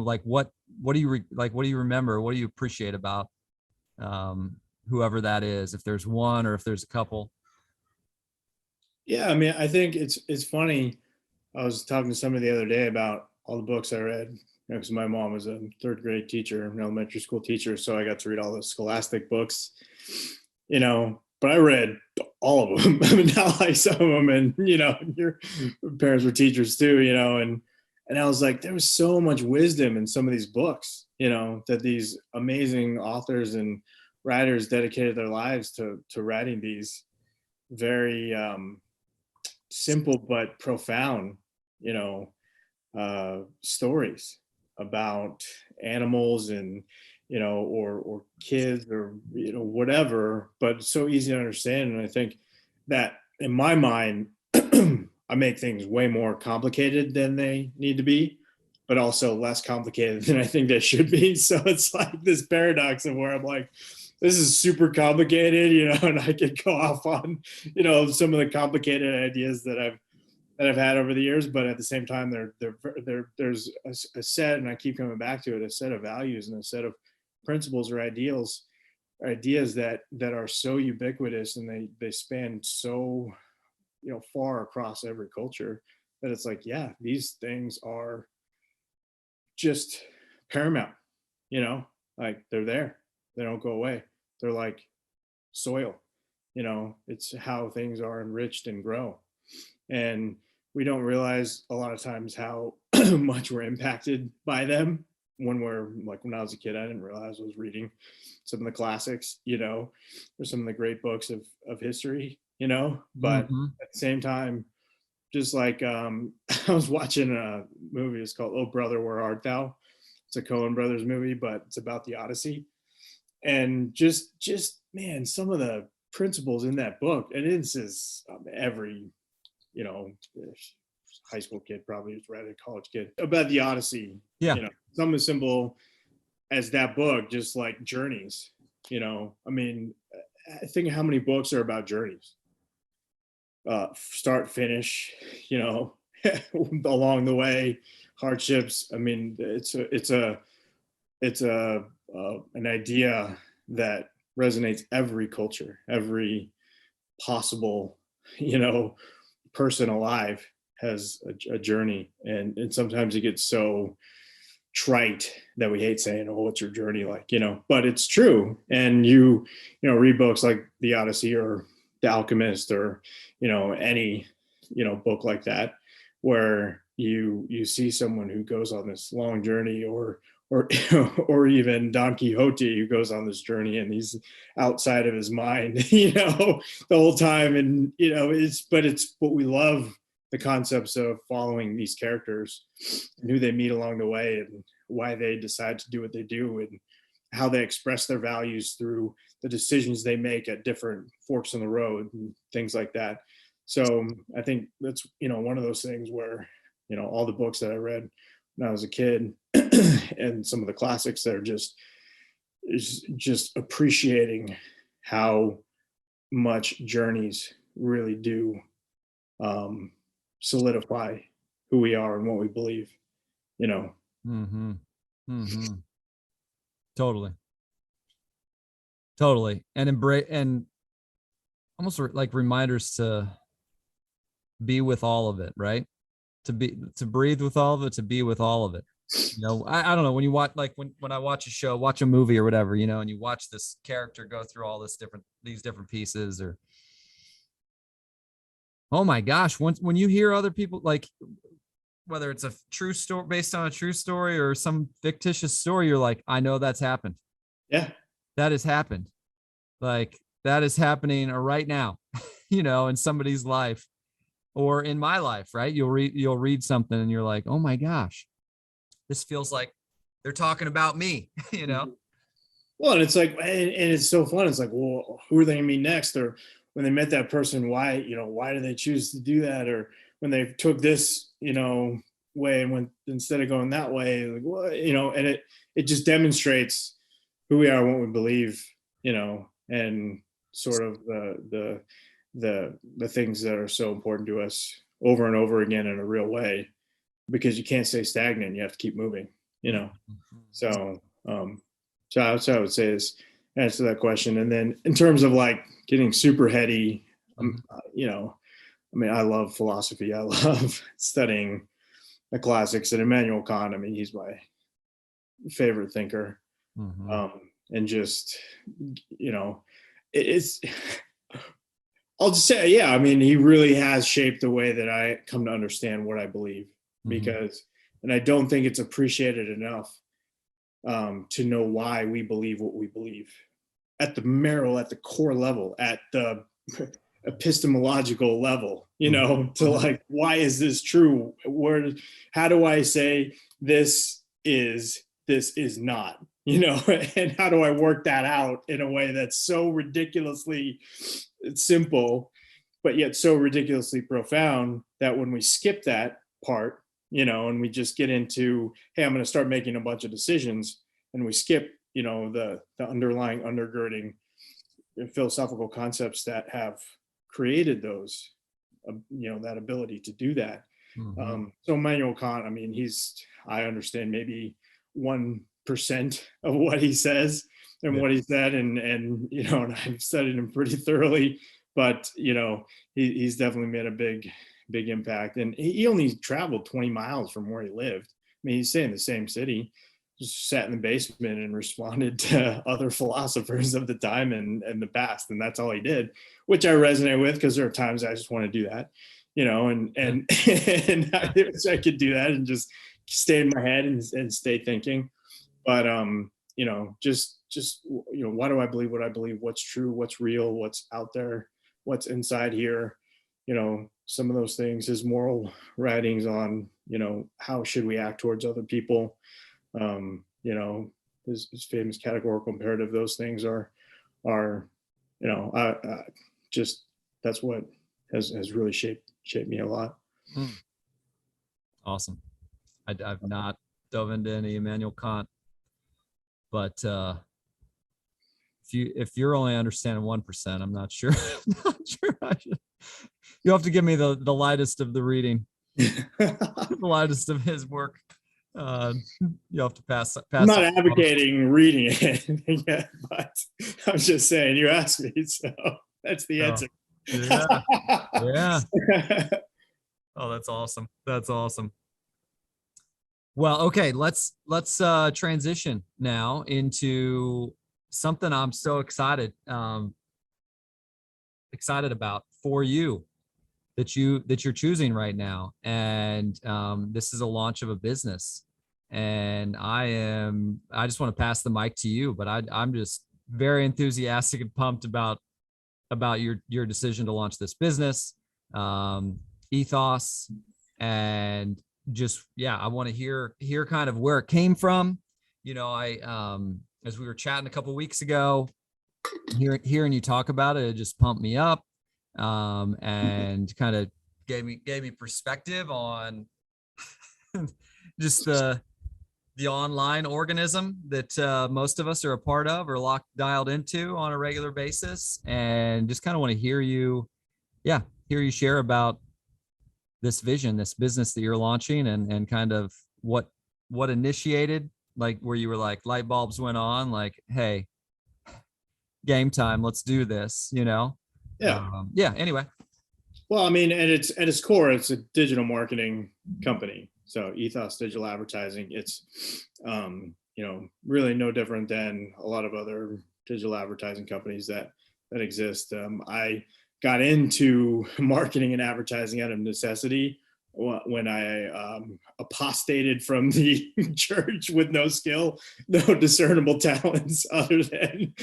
like, what do you remember? What do you appreciate about whoever that is, if there's one or if there's a couple? Yeah, I mean, I think it's funny. I was talking to somebody the other day about all the books I read, because my mom was a third grade teacher, an elementary school teacher, so I got to read all the scholastic books, but I read all of them. I mean, not like some of them, and your parents were teachers too, and I was like, there was so much wisdom in some of these books, that these amazing authors and writers dedicated their lives to writing these very simple but profound, stories about animals and or kids or whatever, but so easy to understand. And I think that in my mind, I make things way more complicated than they need to be, but also less complicated than I think they should be. So it's like this paradox of where I'm like, this is super complicated, and I could go off on, some of the complicated ideas that I've had over the years, but at the same time, there's a set, and I keep coming back to it, a set of values and a set of principles or ideas that are so ubiquitous, and they span so far across every culture, that it's like, yeah, these things are just paramount, like they're there. They don't go away. They're like soil, it's how things are enriched and grow. And we don't realize a lot of times how much we're impacted by them. When I was a kid, I didn't realize I was reading some of the classics, or some of the great books of history, but Mm-hmm. at the same time, just like I was watching a movie, it's called Oh Brother, Where Art Thou? It's a Coen Brothers movie, but it's about the Odyssey. And just man, some of the principles in that book, and it's just every, you know, high school kid probably has read it, college kid, about the Odyssey. Yeah. Something as simple as that book, just like journeys. I mean, I think how many books are about journeys, start, finish, along the way, hardships. I mean, it's an idea that resonates every culture, every possible, you know, person alive has a journey, and sometimes it gets so trite that we hate saying, "Oh, what's your journey like?" But it's true. And read books like The Odyssey or The Alchemist, or any book like that, where you see someone who goes on this long journey, or or even Don Quixote, who goes on this journey and he's outside of his mind, the whole time. And it's what we love, the concepts of following these characters and who they meet along the way, and why they decide to do what they do, and how they express their values through the decisions they make at different forks in the road and things like that. So I think that's one of those things where all the books that I read when I was a kid and some of the classics that are just appreciating how much journeys really do solidify who we are and what we believe. Mm-hmm. Mm-hmm. Totally. And embrace, and almost like reminders to be with all of it, right? To breathe with all of it, to be with all of it. I don't know, when you watch, like when I watch a show, watch a movie or whatever, and you watch this character go through all these different pieces, or oh my gosh, when you hear other people, like whether it's a true story based on a true story or some fictitious story, you're like, I know that's happened. Yeah. That has happened. Like that is happening right now, in somebody's life or in my life, right? You'll read something and you're like, oh my gosh, this feels like they're talking about me, Well, and it's like, and it's so fun. It's like, well, who are they gonna meet next? Or when they met that person, why did they choose to do that? Or when they took this, way and went instead of going that way, like, what, and it just demonstrates who we are, what we believe, and sort of the things that are so important to us over and over again in a real way, because you can't stay stagnant. You have to keep moving, so so that's what I would say is answer that question. And then in terms of like getting super heady, I mean, I love philosophy. I love studying the classics, and Immanuel Kant. I mean, he's my favorite thinker. Mm-hmm. And just, it's, I'll just say, yeah, I mean, he really has shaped the way that I come to understand what I believe, because, and I don't think it's appreciated enough to know why we believe what we believe at the marrow, at the core level, at the epistemological level, to like, why is this true? How do I say this is not, and how do I work that out in a way that's so ridiculously simple, but yet so ridiculously profound, that when we skip that part, and we just get into, hey, I'm going to start making a bunch of decisions, and we skip, the underlying undergirding philosophical concepts that have created those, that ability to do that. So Immanuel Kant, I mean, I understand maybe 1% of what he says and what he said, and and I've studied him pretty thoroughly, but he's definitely made a big impact. And he only traveled 20 miles from where he lived. I mean, he's staying in the same city, just sat in the basement and responded to other philosophers of the time and the past. And that's all he did, which I resonate with, because there are times I just want to do that, and and I wish I could do that and just stay in my head and stay thinking. But just why do I believe what I believe? What's true? What's real? What's out there? What's inside here? Some of those things, his moral writings on, how should we act towards other people, his famous categorical imperative, those things are, just, that's what has really shaped me a lot. Awesome. I've not dove into any Immanuel Kant, but if you're only understanding 1%, I'm not sure. Not sure I should. You'll have to give me the lightest of the reading, the lightest of his work. You'll have to pass. I'm not advocating reading it yet, but I'm just saying you asked me, so that's the answer. Yeah. Oh, that's awesome. That's awesome. Well, okay, let's transition now into something I'm so excited about for you that you're choosing right now. And this is a launch of a business. And I just want to pass the mic to you, but I'm just very enthusiastic and pumped about your decision to launch this business, ETHOS, and just, I want to hear kind of where it came from. As we were chatting a couple weeks ago, hearing you talk about it, it just pumped me up, and kind of gave me perspective on just the online organism that most of us are a part of or dialed into on a regular basis, and just kind of want to hear you share about this vision, this business that you're launching, and kind of what initiated, like where you were like light bulbs went on, like, hey, game time, let's do this, anyway. Well, I mean, at its core, it's a digital marketing company. So ETHOS Digital Advertising, it's really no different than a lot of other digital advertising companies that exist. I got into marketing and advertising out of necessity when I apostated from the church with no skill, no discernible talents other than,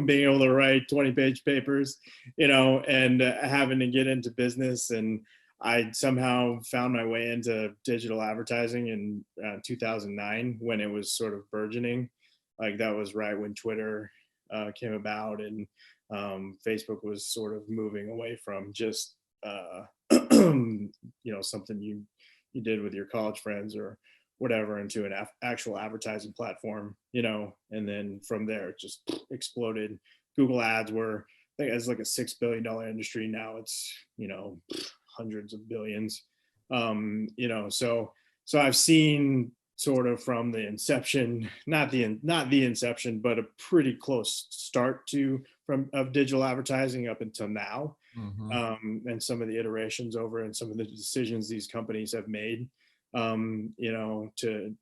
being able to write 20-page papers, and having to get into business. And I somehow found my way into digital advertising in 2009 when it was sort of burgeoning. Like that was right when Twitter came about, and Facebook was sort of moving away from just something you did with your college friends or whatever into an actual advertising platform, and then from there it just exploded. Google ads were, I think, it's like a $6 billion industry now. It's hundreds of billions. So I've seen sort of from the inception, not the inception, but a pretty close start of digital advertising up until now. Mm-hmm. And some of the iterations over and some of the decisions these companies have made, to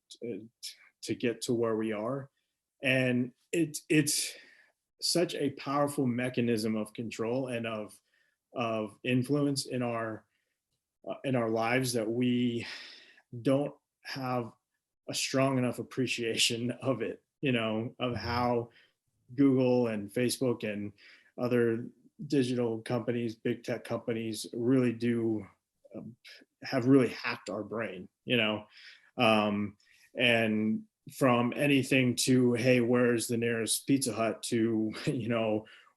get to where we are. And it's such a powerful mechanism of control and of influence in our lives that we don't have a strong enough appreciation of it, of how Google and Facebook and other digital companies, big tech companies really do have really hacked our brain, and from anything to, hey, where's the nearest Pizza Hut, to,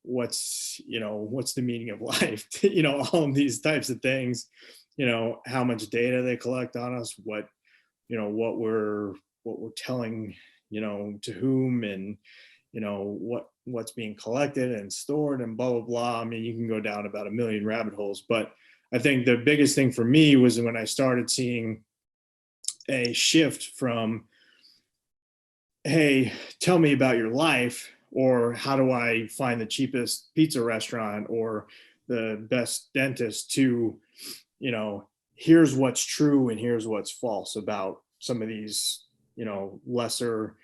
what's the meaning of life, all of these types of things, how much data they collect on us, what we're telling, to whom, and what's being collected and stored and blah, blah, blah. I mean, you can go down about a million rabbit holes, but I think the biggest thing for me was when I started seeing a shift from, hey, tell me about your life, or how do I find the cheapest pizza restaurant or the best dentist, to, here's what's true and here's what's false about some of these, lesser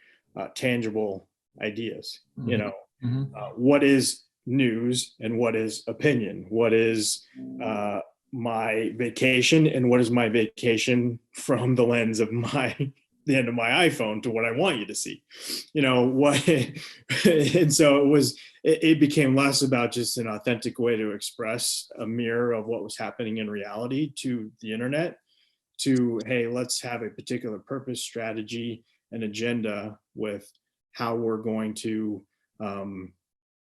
tangible ideas. Mm-hmm. What is news and what is opinion? What is my vacation and what is my vacation from the lens of the end of my iPhone to what I want you to see? What? And so it became less about just an authentic way to express a mirror of what was happening in reality to the internet, to, hey, let's have a particular purpose, strategy, and agenda with how we're going to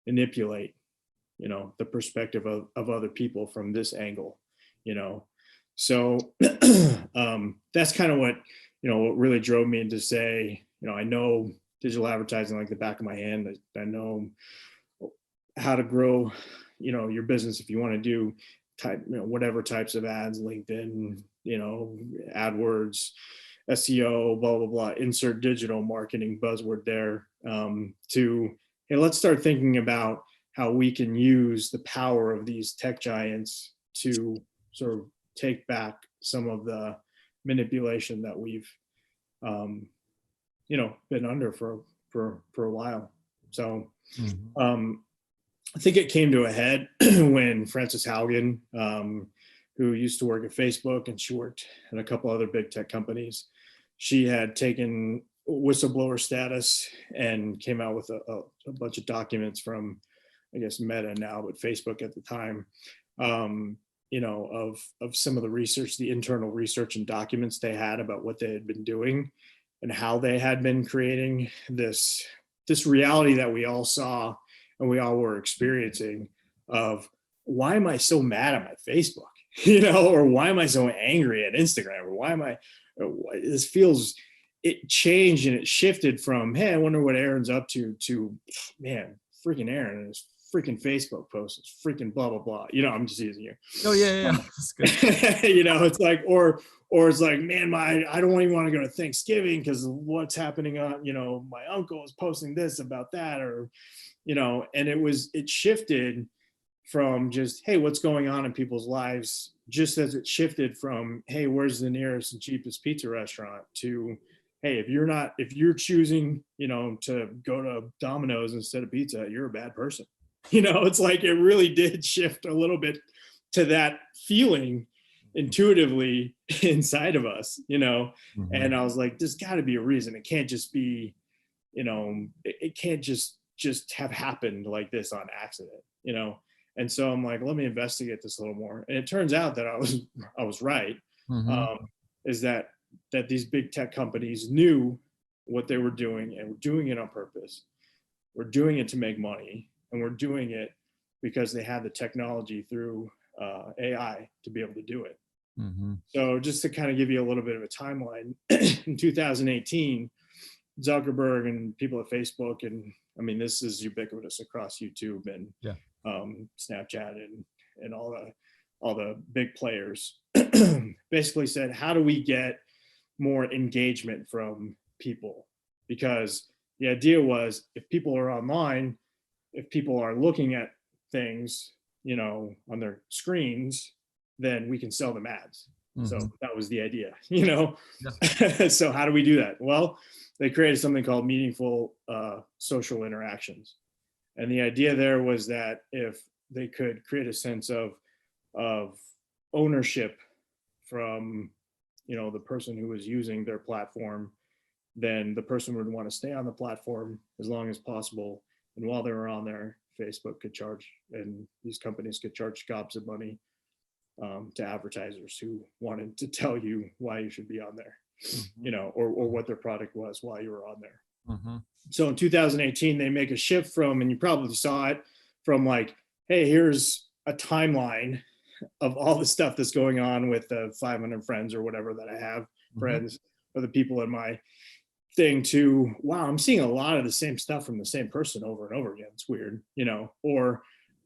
manipulate the perspective of other people from this angle. So that's kind of what what really drove me to say, I know digital advertising like the back of my hand. I know how to grow your business if you want to do whatever types of ads, LinkedIn, AdWords, SEO, blah blah blah, insert digital marketing buzzword there, to, hey, let's start thinking about how we can use the power of these tech giants to sort of take back some of the manipulation that we've been under for a while. So I think it came to a head when Frances Haugen, who used to work at Facebook and she worked at a couple other big tech companies, she had taken whistleblower status and came out with a bunch of documents from, I guess, Meta now, but Facebook at the time, of some of the research, the internal research and documents they had about what they had been doing and how they had been creating this reality that we all saw and we all were experiencing of, why am I so mad at my Facebook, or why am I so angry at Instagram, or why am I, this feels, it changed and it shifted from, hey, I wonder what Aaron's up to man, freaking Aaron and his freaking Facebook post is freaking blah, blah, blah. I'm just using you. Oh yeah. That's good. It's like, or it's like, man, I don't even want to go to Thanksgiving because what's happening on, my uncle is posting this about that, or, and it shifted from just, hey, what's going on in people's lives, just as it shifted from, hey, where's the nearest and cheapest pizza restaurant, to, hey, if you're choosing, to go to Domino's instead of pizza, you're a bad person. It's like, it really did shift a little bit to that feeling intuitively inside of us, and I was like, there's got to be a reason. It can't just be, it can't just have happened like this on accident, and so I'm like, let me investigate this a little more. And it turns out that I was right. Is that these big tech companies knew what they were doing and were doing it on purpose. We're doing it to make money, and we're doing it because they have the technology through AI to be able to do it. So just to kind of give you a little bit of a timeline, in 2018, Zuckerberg and people at Facebook, and I mean, this is ubiquitous across YouTube and Snapchat and all the big players, basically said, how do we get more engagement from people? Because the idea was, if people are online, if people are looking at things, on their screens, then we can sell them ads. So that was the idea, So how do we do that? Well, they created something called meaningful social interactions. And the idea there was that if they could create a sense of ownership from, the person who was using their platform, then the person would want to stay on the platform as long as possible. And while they were on there, Facebook could charge, and these companies could charge gobs of money to advertisers who wanted to tell you why you should be on there, or what their product was while you were on there. So in 2018, they make a shift from, and you probably saw it, from like, hey, here's a timeline of all the stuff that's going on with the 500 friends or whatever that I have, friends, or the people in my thing, to, wow, I'm seeing a lot of the same stuff from the same person over and over again. It's weird, or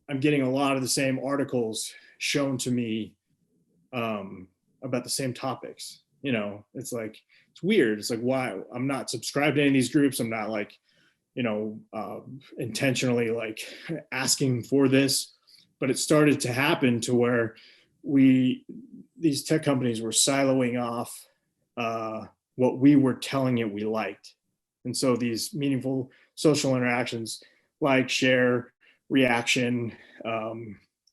I'm getting a lot of the same articles shown to me about the same topics. It's like, it's weird. It's like, why? I'm not subscribed to any of these groups. I'm not like, intentionally like asking for this, but it started to happen to where these tech companies were siloing off what we were telling it we liked. And so these meaningful social interactions, like, share, reaction,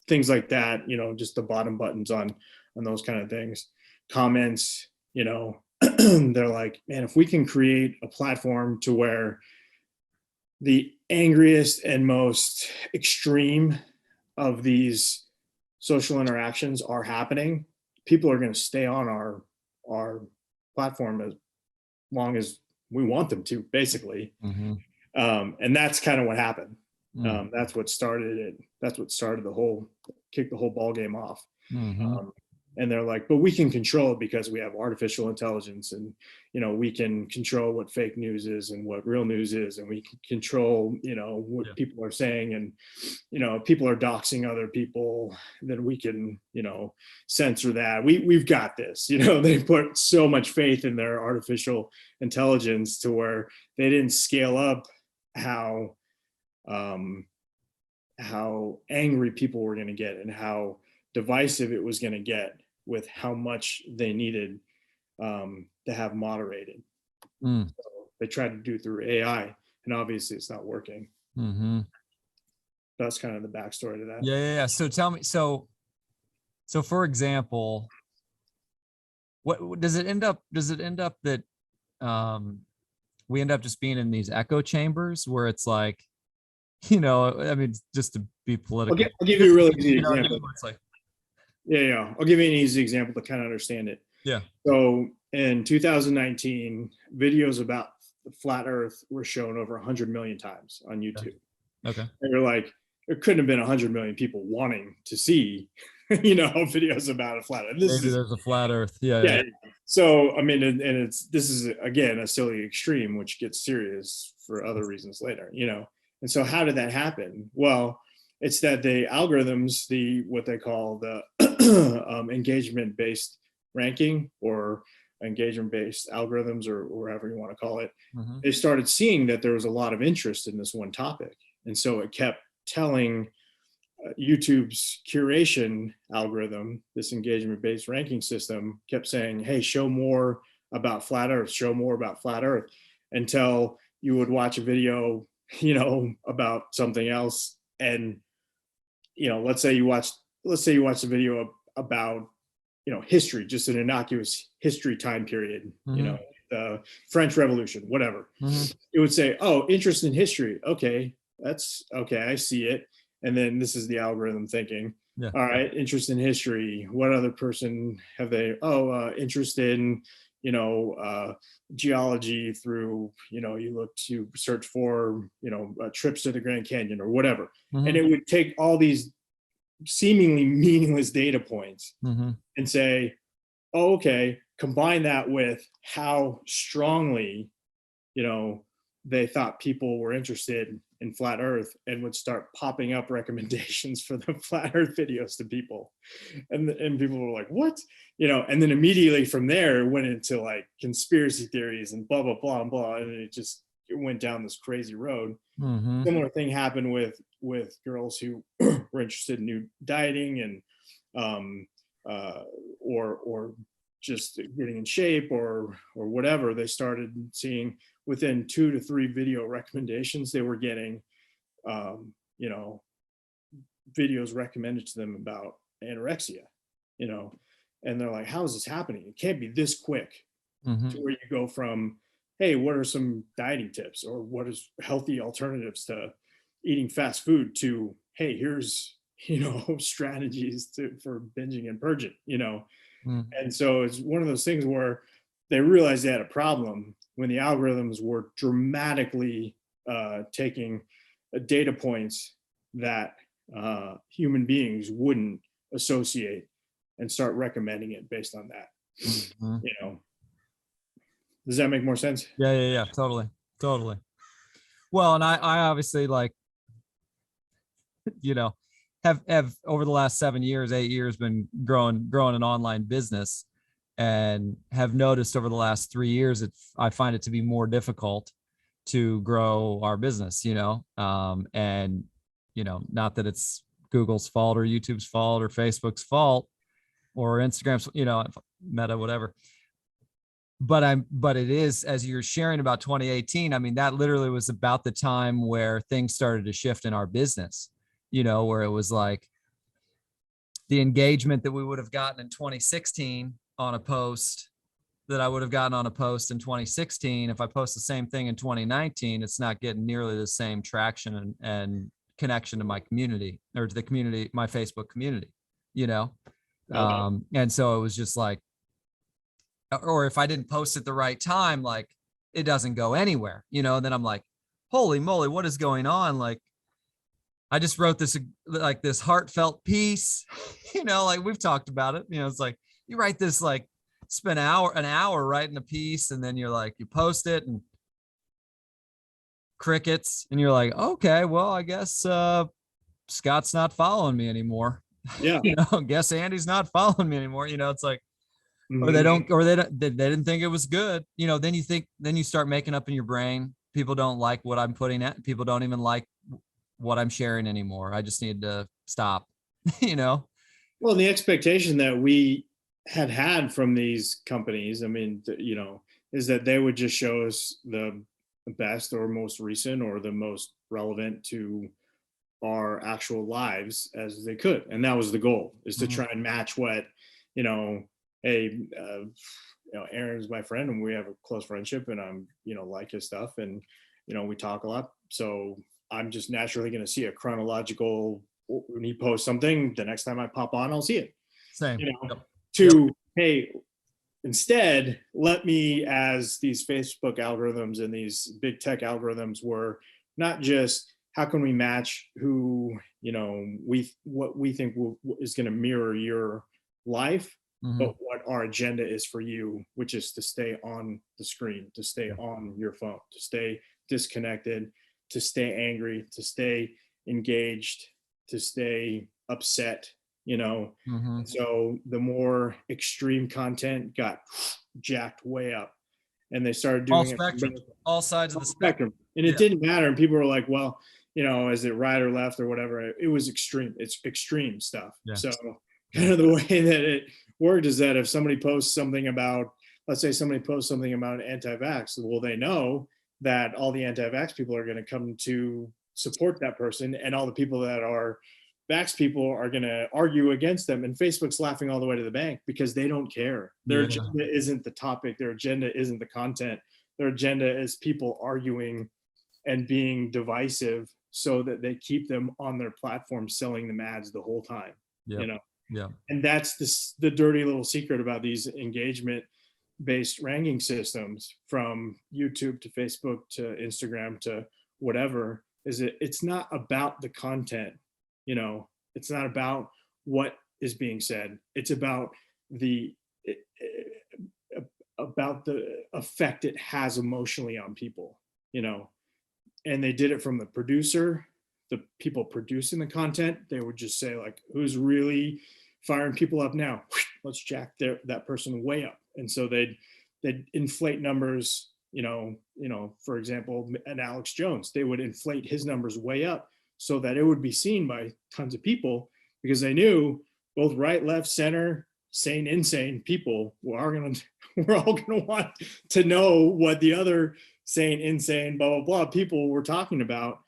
things like that, just the bottom buttons on those kind of things, comments, they're like, man, if we can create a platform to where the angriest and most extreme of these social interactions are happening, people are going to stay on our platform as long as we want them to, basically. Mm-hmm. And that's kind of what happened. Mm. That's what started it. That's what started kicked the whole ball game off. Mm-hmm. And they're like, but we can control it because we have artificial intelligence, and we can control what fake news is and what real news is, and we can control what Yeah. people are saying, and people are doxing other people, then we can censor that. We've got this. They put so much faith in their artificial intelligence to where they didn't scale up how angry people were going to get and how divisive it was going to get with how much they needed to have moderated. Mm. So they tried to do it through AI, and obviously it's not working. Mm-hmm. That's kind of the backstory to that. Yeah. So tell me, so for example, what does it end up that we end up just being in these echo chambers where it's like, I mean, just to be political. I'll give you a really easy example. I mean? It's like, yeah. I'll give you an easy example to kind of understand it. Yeah. So in 2019, videos about the flat Earth were shown over 100 million times on YouTube. Okay. And you're like, there couldn't have been 100 million people wanting to see, videos about a flat Earth. Maybe there's a flat Earth. Yeah. So I mean, and this is again a silly extreme, which gets serious for other reasons later, And so how did that happen? Well, it's that the algorithms, what they call the engagement-based ranking or engagement-based algorithms, or whatever you want to call it, Mm-hmm. they started seeing that there was a lot of interest in this one topic. And so it kept telling YouTube's curation algorithm, this engagement-based ranking system, kept saying, hey, show more about flat Earth, show more about flat Earth, until you would watch a video, about something else. And, let's say you watched a video about, history, just an innocuous history time period, Mm-hmm. The French Revolution, whatever. Mm-hmm. It would say, oh, interest in history. Okay, that's okay. I see it. And then this is the algorithm thinking, Yeah. all right, interest in history. What other person have they? Oh, interest in, geology through, you look to search for, trips to the Grand Canyon or whatever. Mm-hmm. And it would take all these seemingly meaningless data points Mm-hmm. and say, oh, okay, combine that with how strongly, they thought people were interested in flat Earth, and would start popping up recommendations for the flat Earth videos to people. And people were like, what? And then immediately from there, it went into like conspiracy theories and blah, blah, blah, and blah. And it went down this crazy road. Mm-hmm. Similar thing happened with girls who were interested in new dieting and or just getting in shape or whatever. They started seeing within 2 to 3 video recommendations, they were getting videos recommended to them about anorexia, and they're like, how is this happening? It can't be this quick. Mm-hmm. To where you go from, hey, what are some dieting tips, or what is healthy alternatives to eating fast food, to, hey, here's strategies for binging and purging, Mm-hmm. And so it's one of those things where they realized they had a problem when the algorithms were dramatically taking data points that human beings wouldn't associate, and start recommending it based on that. Mm-hmm. Does that make more sense? Yeah. Totally. Well, and I obviously, like, have over the last 7 years, 8 years been growing an online business, and have noticed over the last 3 years, I find it to be more difficult to grow our business, and, not that it's Google's fault or YouTube's fault or Facebook's fault or Instagram's, Meta, whatever. but it is, as you're sharing about 2018, I mean, that literally was about the time where things started to shift in our business, where it was like the engagement that we would have gotten in 2016 on a post that I would have gotten on a post in 2016. If I post the same thing in 2019, it's not getting nearly the same traction and connection to my community, or to the community, my Facebook community, Okay. and so it was just like, or if I didn't post at the right time, like it doesn't go anywhere, and then I'm like, holy moly, what is going on? Like, I just wrote this heartfelt piece, like we've talked about it, it's like you write this, like spend an hour writing a piece, and then you're like, you post it and crickets, and you're like, okay, well, I guess Scott's not following me anymore. Yeah. Guess Andy's not following me anymore. It's like, or they Mhm. don't, or they didn't think it was good. Then you start making up in your brain, people don't like what I'm putting at. People don't even like what I'm sharing anymore. I just need to stop, Well, the expectation that we had from these companies, I mean, is that they would just show us the best or most recent or the most relevant to our actual lives as they could. And that was the goal, is to Mhm. try and match what, hey, Aaron's my friend and we have a close friendship, and I'm, like his stuff, and, we talk a lot. So I'm just naturally going to see a chronological, when he posts something, the next time I pop on, I'll see it, Same. you know, Yep. Yep. to, hey, instead, let me, as these Facebook algorithms and these big tech algorithms were not just how can we match who, what we think is going to mirror your life, Mhm. but what our agenda is for you, which is to stay on the screen, to stay Yeah. on your phone, to stay disconnected, to stay angry, to stay engaged, to stay upset, Mhm. so the more extreme content got jacked way up, and they started All doing it from spectrums, all sides of the the spectrum. spectrum, and it Yeah. didn't matter. And people were like, "Well, is it right or left or whatever?" It was extreme. It's extreme stuff. Yeah. So Yeah. kind of the way that it worked is that if somebody posts something about, let's say somebody posts something about anti-vax, well, they know that all the anti-vax people are going to come to support that person, and all the people that are vax people are going to argue against them. And Facebook's laughing all the way to the bank because they don't care. Their Yeah. agenda isn't the topic. Their agenda isn't the content. Their agenda is people arguing and being divisive so that they keep them on their platform selling them ads the whole time, Yeah. Yeah. and that's the dirty little secret about these engagement based ranking systems, from YouTube to Facebook to Instagram to whatever, is it's not about the content, it's not about what is being said. It's about the about the effect it has emotionally on people, and they did it from the producer, the people producing the content. They would just say, like, who's really firing people up now? Let's jack that person way up. And so they'd inflate numbers, for example, an Alex Jones, they would inflate his numbers way up so that it would be seen by tons of people, because they knew both right, left, center, sane, insane people we're all gonna want to know what the other sane, insane, blah blah blah people were talking about.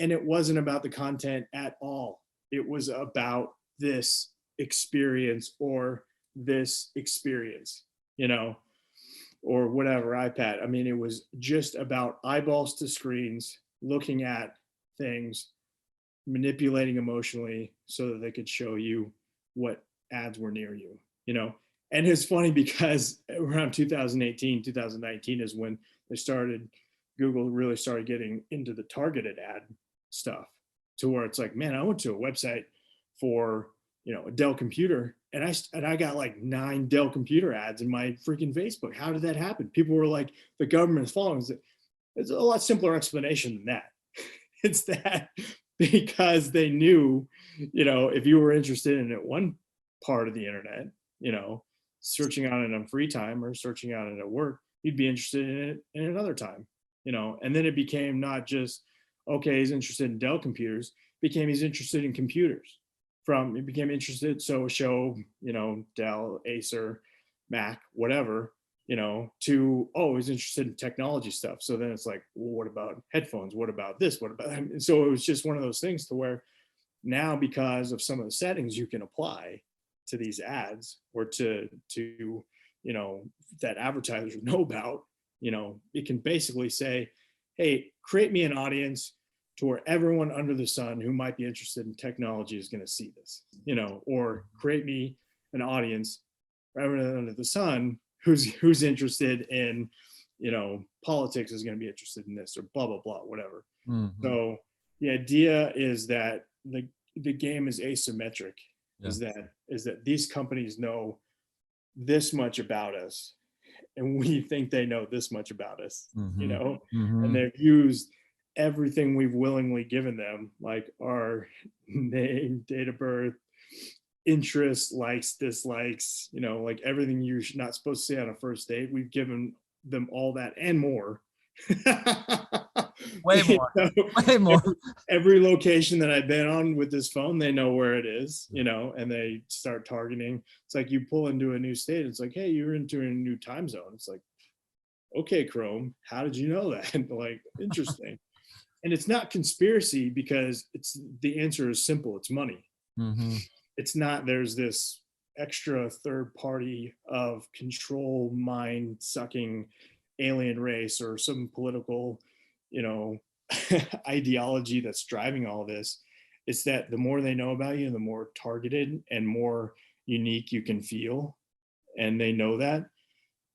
And it wasn't about the content at all. It was about this experience or this experience, or whatever iPad. I mean, it was just about eyeballs to screens, looking at things, manipulating emotionally so that they could show you what ads were near you, And it's funny because around 2018, 2019 is when Google really started getting into the targeted ad stuff, to where it's like, man, I went to a website for, a Dell computer, and I got like 9 Dell computer ads in my freaking Facebook. How did that happen? People were like, the government is following. It's a lot simpler explanation than that. It's that because they knew, if you were interested in it one part of the internet, searching on it on free time or searching on it at work, you'd be interested in it in another time, and then it became not just, okay, he's interested in Dell computers, became he's interested in computers. From it became interested, so show, Dell, Acer, Mac, whatever, to, oh, he's interested in technology stuff. So then it's like, well, what about headphones? What about this? What about that? And so it was just one of those things to where now, because of some of the settings you can apply to these ads, or to that advertisers know about, it can basically say, hey, create me an audience to where everyone under the sun who might be interested in technology is going to see this, or create me an audience for everyone under the sun who's interested in, politics is going to be interested in this, or blah blah blah, whatever. Mm-hmm. So the idea is that the game is asymmetric. Yeah. Is that these companies know this much about us, and we think they know this much about us, Mm-hmm. and they've used everything we've willingly given them, like our name, date of birth, interests, likes, dislikes, like everything you're not supposed to say on a first date. We've given them all that and more. Way more. Way more. Every location that I've been on with this phone, they know where it is, and they start targeting. It's like you pull into a new state. It's like, hey, you're into a new time zone. It's like, okay, Chrome, how did you know that? Like, interesting. And it's not conspiracy, because the answer is simple. It's money. Mm-hmm. It's not, there's this extra third party of control, mind sucking alien race, or some political, ideology that's driving all this. It's that the more they know about you, the more targeted and more unique you can feel, and they know that,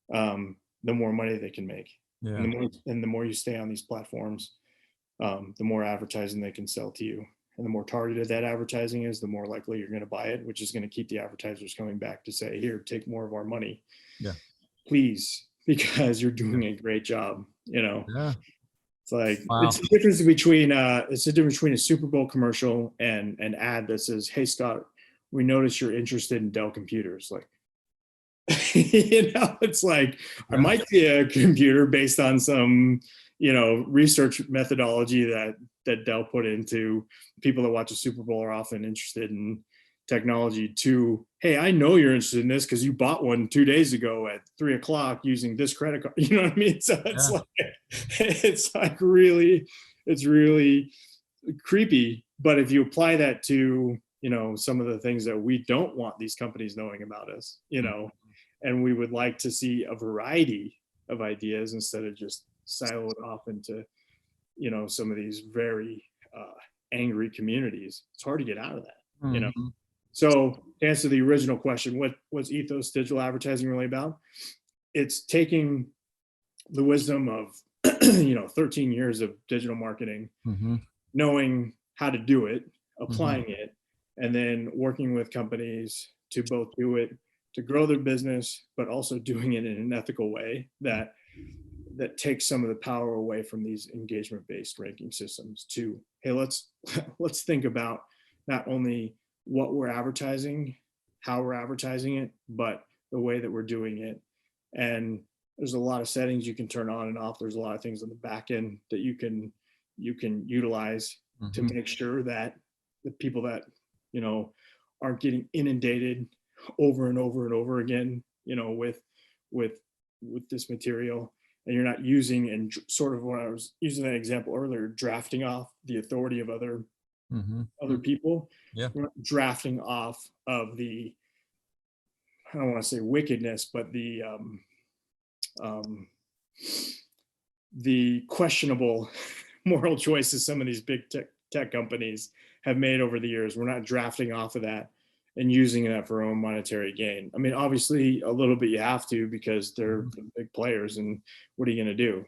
the more money they can make. Yeah. And the more you stay on these platforms, the more advertising they can sell to you. And the more targeted that advertising is, the more likely you're going to buy it, which is going to keep the advertisers coming back to say, here, take more of our money. Yeah. Please, because you're doing a great job. Yeah. It's like, wow. It's a difference between a Super Bowl commercial and an ad that says, hey, Scott, we noticed you're interested in Dell computers. Like, it's like, I might see a computer based on some, research methodology that Dell put into people that watch the Super Bowl are often interested in technology, to, hey, I know you're interested in this because you bought one 2 days ago at 3:00 using this credit card. You know what I mean? So it's like really creepy. But if you apply that to, some of the things that we don't want these companies knowing about us, and we would like to see a variety of ideas instead of just siloed off into, some of these very angry communities. It's hard to get out of that, So to answer the original question, what's Ethos Digital Advertising really about? It's taking the wisdom of 13 years of digital marketing, knowing how to do it, applying it, and then working with companies to both do it to grow their business, but also doing it in an ethical way that takes some of the power away from these engagement-based ranking systems. To, hey, let's think about not only what we're advertising, how we're advertising it, but the way that we're doing it. And there's a lot of settings you can turn on and off. There's a lot of things on the back end that you can utilize to make sure that the people that, aren't getting inundated over and over and over again, with this material, and you're not using, and sort of when I was using that example earlier, drafting off the authority of other people. Yeah. We're not drafting off of the, I don't want to say wickedness, but the questionable moral choices some of these big tech companies have made over the years. We're not drafting off of that and using that for our own monetary gain. I mean, obviously a little bit you have to, because they're big players, and what are you going to do?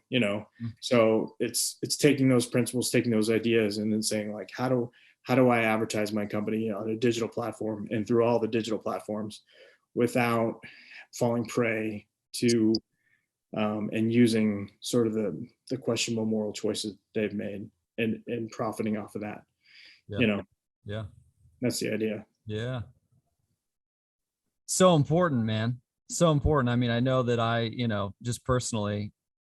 So it's taking those principles, taking those ideas, and then saying, like, how do I advertise my company on a digital platform and through all the digital platforms without falling prey to and using sort of the questionable moral choices they've made, and profiting off of that. Yeah. That's the idea. Yeah. So important, man. So important. I mean, I know that just personally,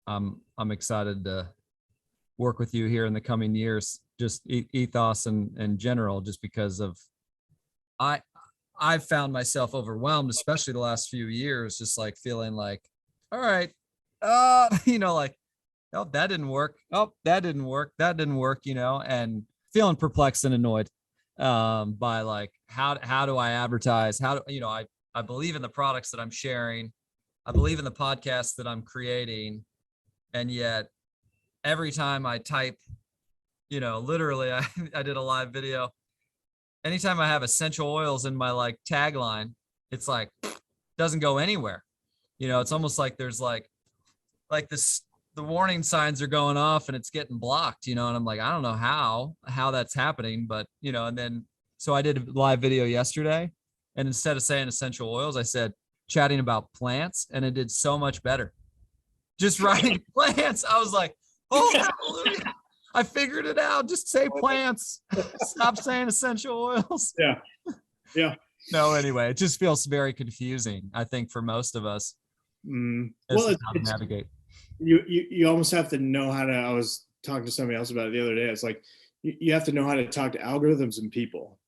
I'm excited to work with you here in the coming years, just Ethos and general, just because of, I've found myself overwhelmed, especially the last few years, just like feeling like, all right, like, oh, that didn't work. Oh, that didn't work. That didn't work, and feeling perplexed and annoyed by like, how do I advertise? How do, I believe in the products that I'm sharing. I believe in the podcast that I'm creating. And yet every time I type, literally I did a live video. Anytime I have essential oils in my like tagline, it's like, doesn't go anywhere. It's almost like there's like this, the warning signs are going off and it's getting blocked, and I'm like, I don't know how that's happening, but and then so I did a live video yesterday, and instead of saying essential oils, I said chatting about plants, and it did so much better. Just writing plants. I was like, oh, hallelujah. I figured it out. Just say plants. Stop saying essential oils. Yeah. Yeah. No, anyway, it just feels very confusing, I think, for most of us. Well, how to navigate. You almost have to know how to, I was talking to somebody else about it the other day. It's like, you have to know how to talk to algorithms and people.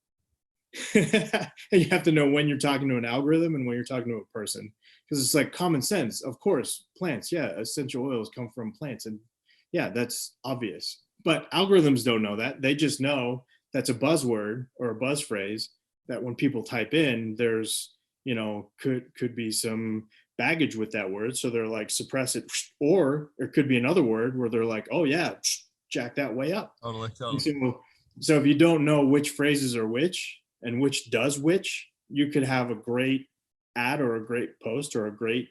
And you have to know when you're talking to an algorithm and when you're talking to a person, because it's like common sense. Of course, plants, yeah, essential oils come from plants, and yeah, that's obvious. But algorithms don't know that. They just know that's a buzzword or a buzz phrase that when people type in, there's, could be some baggage with that word, so they're like, suppress it. Or it could be another word where they're like, oh yeah, jack that way up. Totally. So if you don't know which phrases are which and which does which, you could have a great ad or a great post or a great,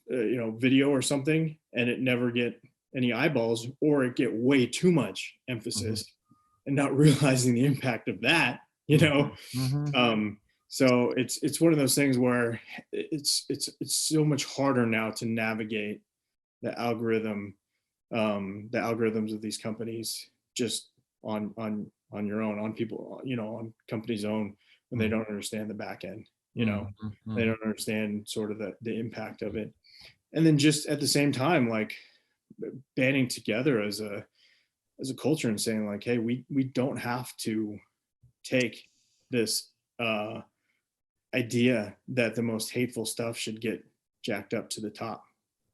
video or something, and it never get any eyeballs, or it get way too much emphasis and not realizing the impact of that, so it's one of those things where it's so much harder now to navigate the algorithms of these companies just on your own, on people, on companies' own, when they don't understand the back end, they don't understand sort of the impact of it. And then just at the same time, like banding together as a culture and saying like, hey, we don't have to take this idea that the most hateful stuff should get jacked up to the top,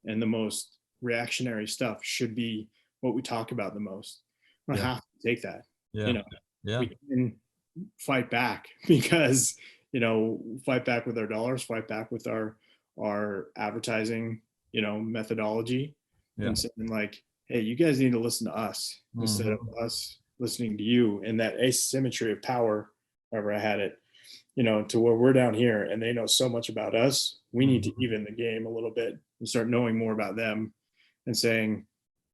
and the most reactionary stuff should be what we talk about the most. We don't have to take that. We can fight back, because fight back with our dollars, fight back with our advertising methodology, and saying like, hey, you guys need to listen to us instead of us listening to you. And that asymmetry of power, wherever I had it, to where we're down here and they know so much about us, we need to even the game a little bit and start knowing more about them, and saying,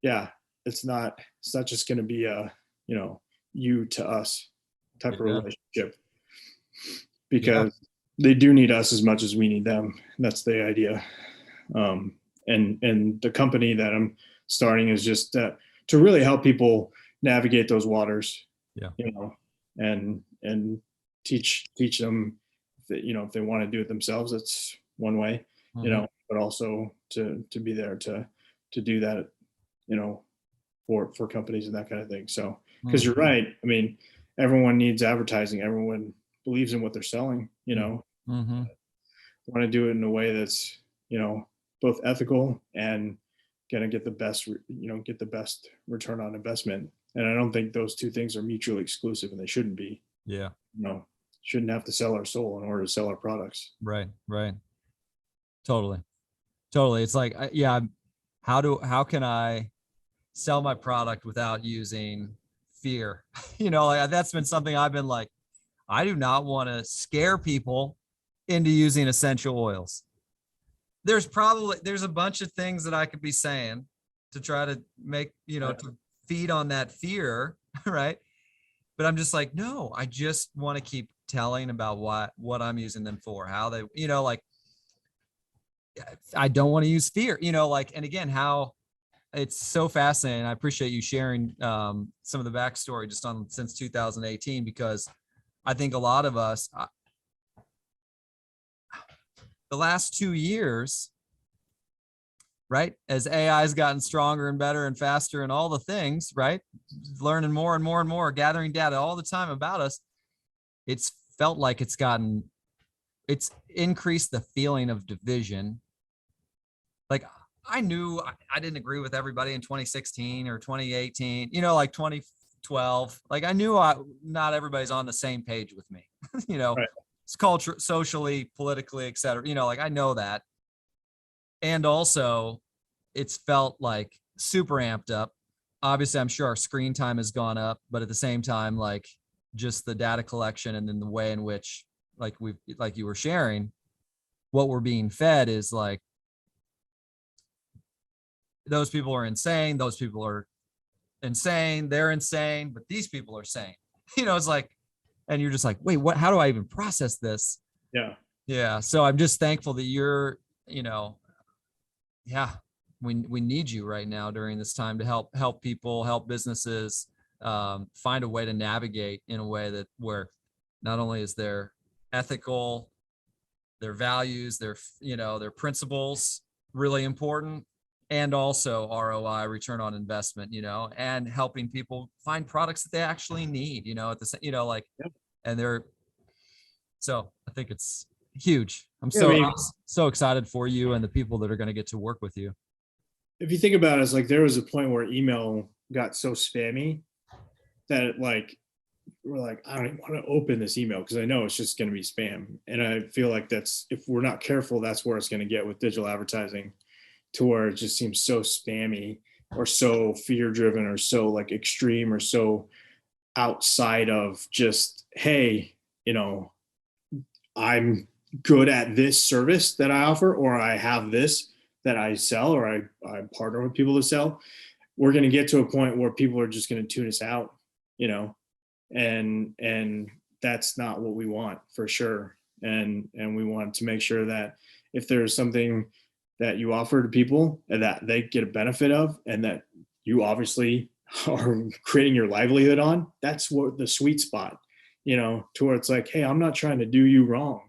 yeah, it's not just going to be a, you to us type of relationship, because they do need us as much as we need them. That's the idea. And the company that I'm starting is just to really help people navigate those waters, and teach them that, if they want to do it themselves, that's one way, but also to be there to do that, for companies and that kind of thing. So, because you're right. I mean, everyone needs advertising. Everyone believes in what they're selling, want to do it in a way that's, both ethical and going to get the best, get the best return on investment. And I don't think those two things are mutually exclusive, and they shouldn't be. Yeah. Shouldn't have to sell our soul in order to sell our products. Right. Totally. It's like, how can I sell my product without using fear? Like, that's been something I've been like, I do not want to scare people into using essential oils. There's a bunch of things that I could be saying to try to make, to feed on that fear. Right. But I'm just like, no, I just want to keep telling about what I'm using them for, how they, like, I don't want to use fear, and again, how it's so fascinating. I appreciate you sharing some of the backstory just on since 2018, because I think a lot of us, the last 2 years, right, as AI has gotten stronger and better and faster and all the things, right, learning more and more and more, gathering data all the time about us, it's felt like it's gotten it's increased the feeling of division. Like I knew I didn't agree with everybody in 2016 or 2018, like 2012. Like I knew not everybody's on the same page with me, Right. it's culture, socially, politically, et cetera. Like I know that. And also it's felt like super amped up. Obviously, I'm sure our screen time has gone up, but at the same time, like just the data collection and then the way in which, like you were sharing, what we're being fed is like, those people are insane. Those people are insane. They're insane, but these people are sane. It's like, and you're just like, wait, what? How do I even process this? Yeah. Yeah. So I'm just thankful that you're, yeah, we need you right now during this time to help people, help businesses, find a way to navigate in a way that where not only is their ethical, their values, their principles really important, and also ROI, return on investment, and helping people find products that they actually need, at the like, Yep. and so I think it's huge. I'm Yeah, I mean, so excited for you and the people that are going to get to work with you. if you think about it, it's like there was a point where email got so spammy that like we're like, I don't even want to open this email because I know it's just going to be spam. And I feel like that's, if we're not careful, that's where it's going to get with digital advertising, to where it just seems so spammy or so fear driven or so like extreme or so outside of just, hey, I'm good at this service that I offer, or I have this that I sell, or I partner with people to sell. We're going to get to a point where people are just going to tune us out, and that's not what we want for sure. And we want to make sure that if there's something that you offer to people and that they get a benefit of, and that you obviously are creating your livelihood on, that's what the sweet spot, to where it's like, hey, I'm not trying to do you wrong.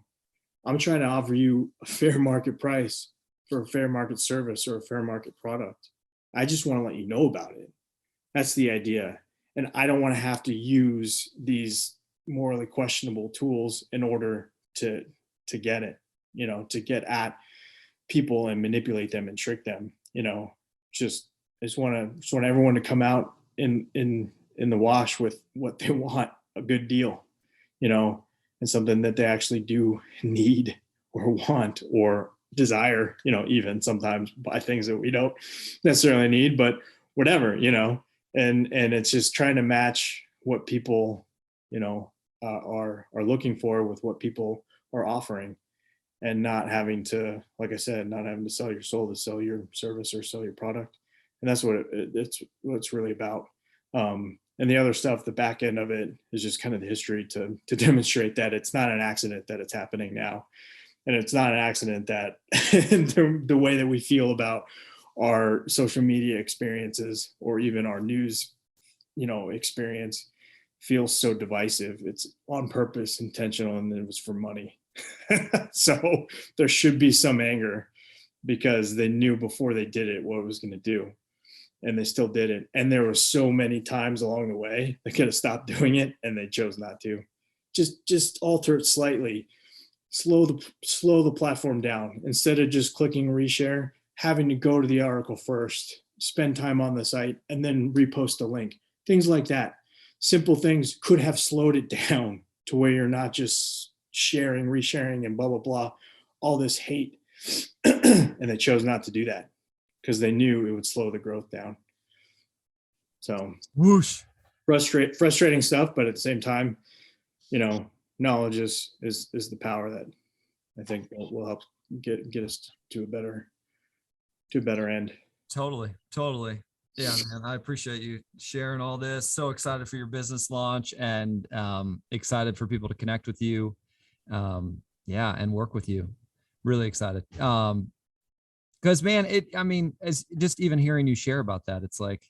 I'm trying to offer you a fair market price for a fair market service or a fair market product. I just want to let you know about it. That's the idea. And I don't want to have to use these morally questionable tools in order to get it, to get at people and manipulate them and trick them. Just I just want everyone to come out in the wash with what they want, a good deal, and something that they actually do need or want or desire, even sometimes buy things that we don't necessarily need, but whatever, and it's just trying to match what people, are looking for with what people are offering, and not having to, like I said, not having to sell your soul to sell your service or sell your product. And that's it's what it's really about. And the other stuff, the back end of it is just kind of the history to demonstrate that it's not an accident that it's happening now. And it's not an accident that the way that we feel about our social media experiences or even our news, experience feels so divisive. It's on purpose, intentional, and it was for money. So there should be some anger because they knew before they did it what it was going to do, and they still did it. And there were so many times along the way they could have stopped doing it, and they chose not to. Just alter it slightly, slow the platform down. Instead of just clicking reshare, having to go to the article first, spend time on the site, and then repost a link. Things like that. Simple things could have slowed it down to where you're not just sharing, resharing, and blah, blah, blah, all this hate. And they chose not to do that because they knew it would slow the growth down. So whoosh, frustrating stuff, but at the same time, knowledge is the power that I think will help get us to a better end. Totally. Yeah, man, I appreciate you sharing all this. So excited for your business launch, and excited for people to connect with you. Yeah, and work with you. Really excited. Because man, as just even hearing you share about that, it's like,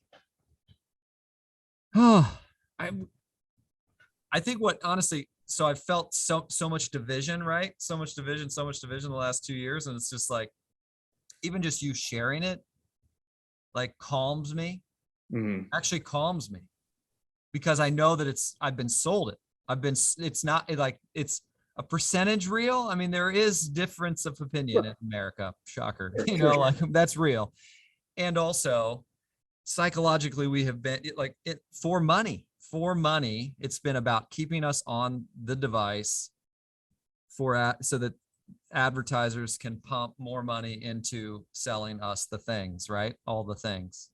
oh, I think what honestly, so I've felt so much division, right? So much division the last 2 years. And it's just like, even just you sharing it, like calms me, actually calms me, because I know that I've been sold it. It's not like a percentage real. I mean, there is difference of opinion Sure. in America. Shocker. Sure. Like that's real. And also psychologically, we have been like it for money. It's been about keeping us on the device so that advertisers can pump more money into selling us the things, right? All the things,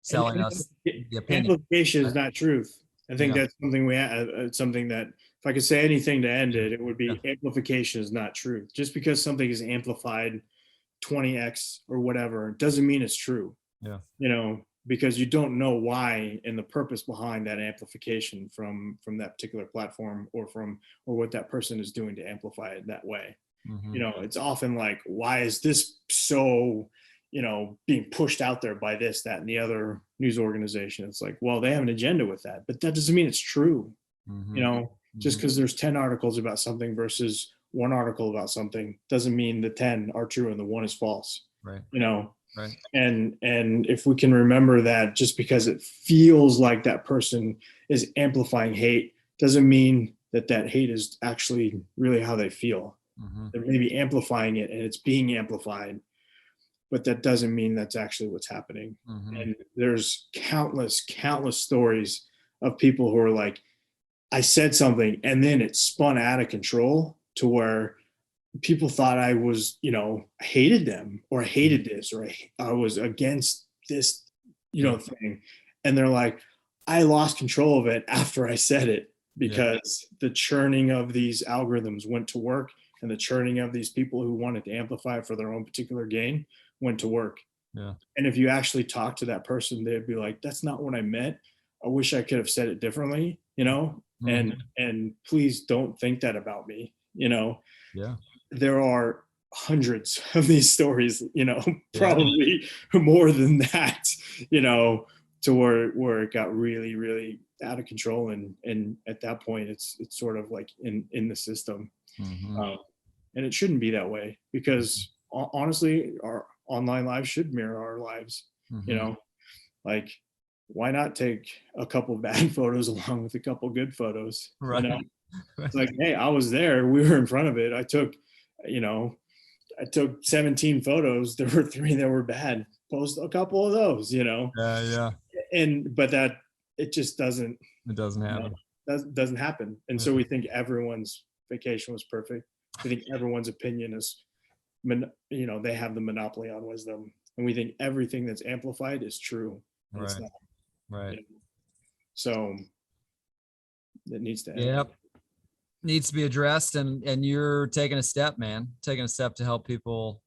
selling And us the opinion. amplification is Right? not truth. I think Yeah. that's something something that if I could say anything to end it, it would Yeah. be amplification is not truth. Just because something is amplified 20x or whatever doesn't mean it's true. Yeah. Because you don't know why and the purpose behind that amplification from that particular platform or what that person is doing to amplify it that way. Mm-hmm. It's often like, why is this so being pushed out there by this, that, and the other news organization? It's like, well, they have an agenda with that, but that doesn't mean it's true. Mm-hmm. Just because there's 10 articles about something versus one article about something doesn't mean the 10 are true and the one is false. Right. Right. And if we can remember that just because it feels like that person is amplifying hate doesn't mean that hate is actually really how they feel. Mm-hmm. They're maybe amplifying it and it's being amplified, but that doesn't mean that's actually what's happening. Mm-hmm. And there's countless stories of people who are like, I said something and then it spun out of control to where people thought I was, hated them or I hated this or I was against this, thing. And they're like, I lost control of it after I said it because the churning of these algorithms went to work and the churning of these people who wanted to amplify for their own particular gain went to work. Yeah. And if you actually talk to that person, they'd be like, that's not what I meant. I wish I could have said it differently, Mm-hmm. and please don't think that about me, Yeah. There are hundreds of these stories, probably more than that, to where it got really, really out of control. And at that point, it's sort of like in the system. Mm-hmm. And it shouldn't be that way because honestly, our online lives should mirror our lives, Mm-hmm. like why not take a couple bad photos along with a couple good photos, Right. It's like, hey, I was there. We were in front of it. I took 17 photos. There were 3 that were bad. Post a couple of those, Yeah. but that it just doesn't. It doesn't happen. Doesn't happen. And so we think everyone's vacation was perfect. We think everyone's opinion is, they have the monopoly on wisdom, and we think everything that's amplified is true. And Right. it's not. Right. So it needs to end. Yep. Needs to be addressed, and you're taking a step, man. Taking a step to help people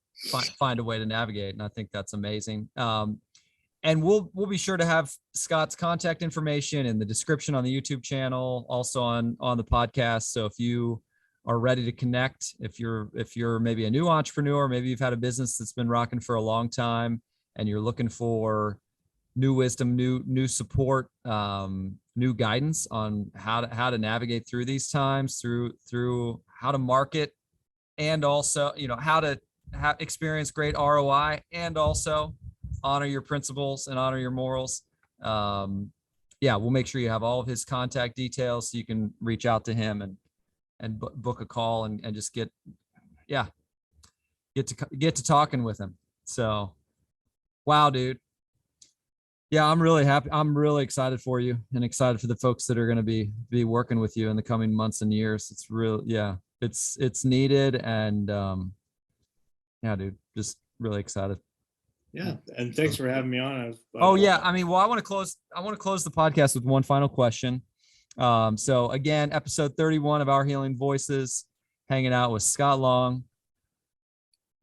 find a way to navigate, and I think that's amazing. And we'll be sure to have Scott's contact information in the description on the YouTube channel, also on the podcast. So if you are ready to connect, if you're maybe a new entrepreneur, maybe you've had a business that's been rocking for a long time, and you're looking for new wisdom, new support, new guidance on how to navigate through these times, through how to market, and also how to experience great ROI, and also honor your principles and honor your morals. We'll make sure you have all of his contact details so you can reach out to him and book a call and just get to talking with him. So, wow, dude. Yeah, I'm really happy. I'm really excited for you and excited for the folks that are going to be working with you in the coming months and years. It's real. Yeah, it's needed. And dude, just really excited. Yeah. And thanks for having me on. Oh yeah. I mean, well, I want to close the podcast with one final question. So again, episode 31 of Our Healing Voices, hanging out with Scott Long.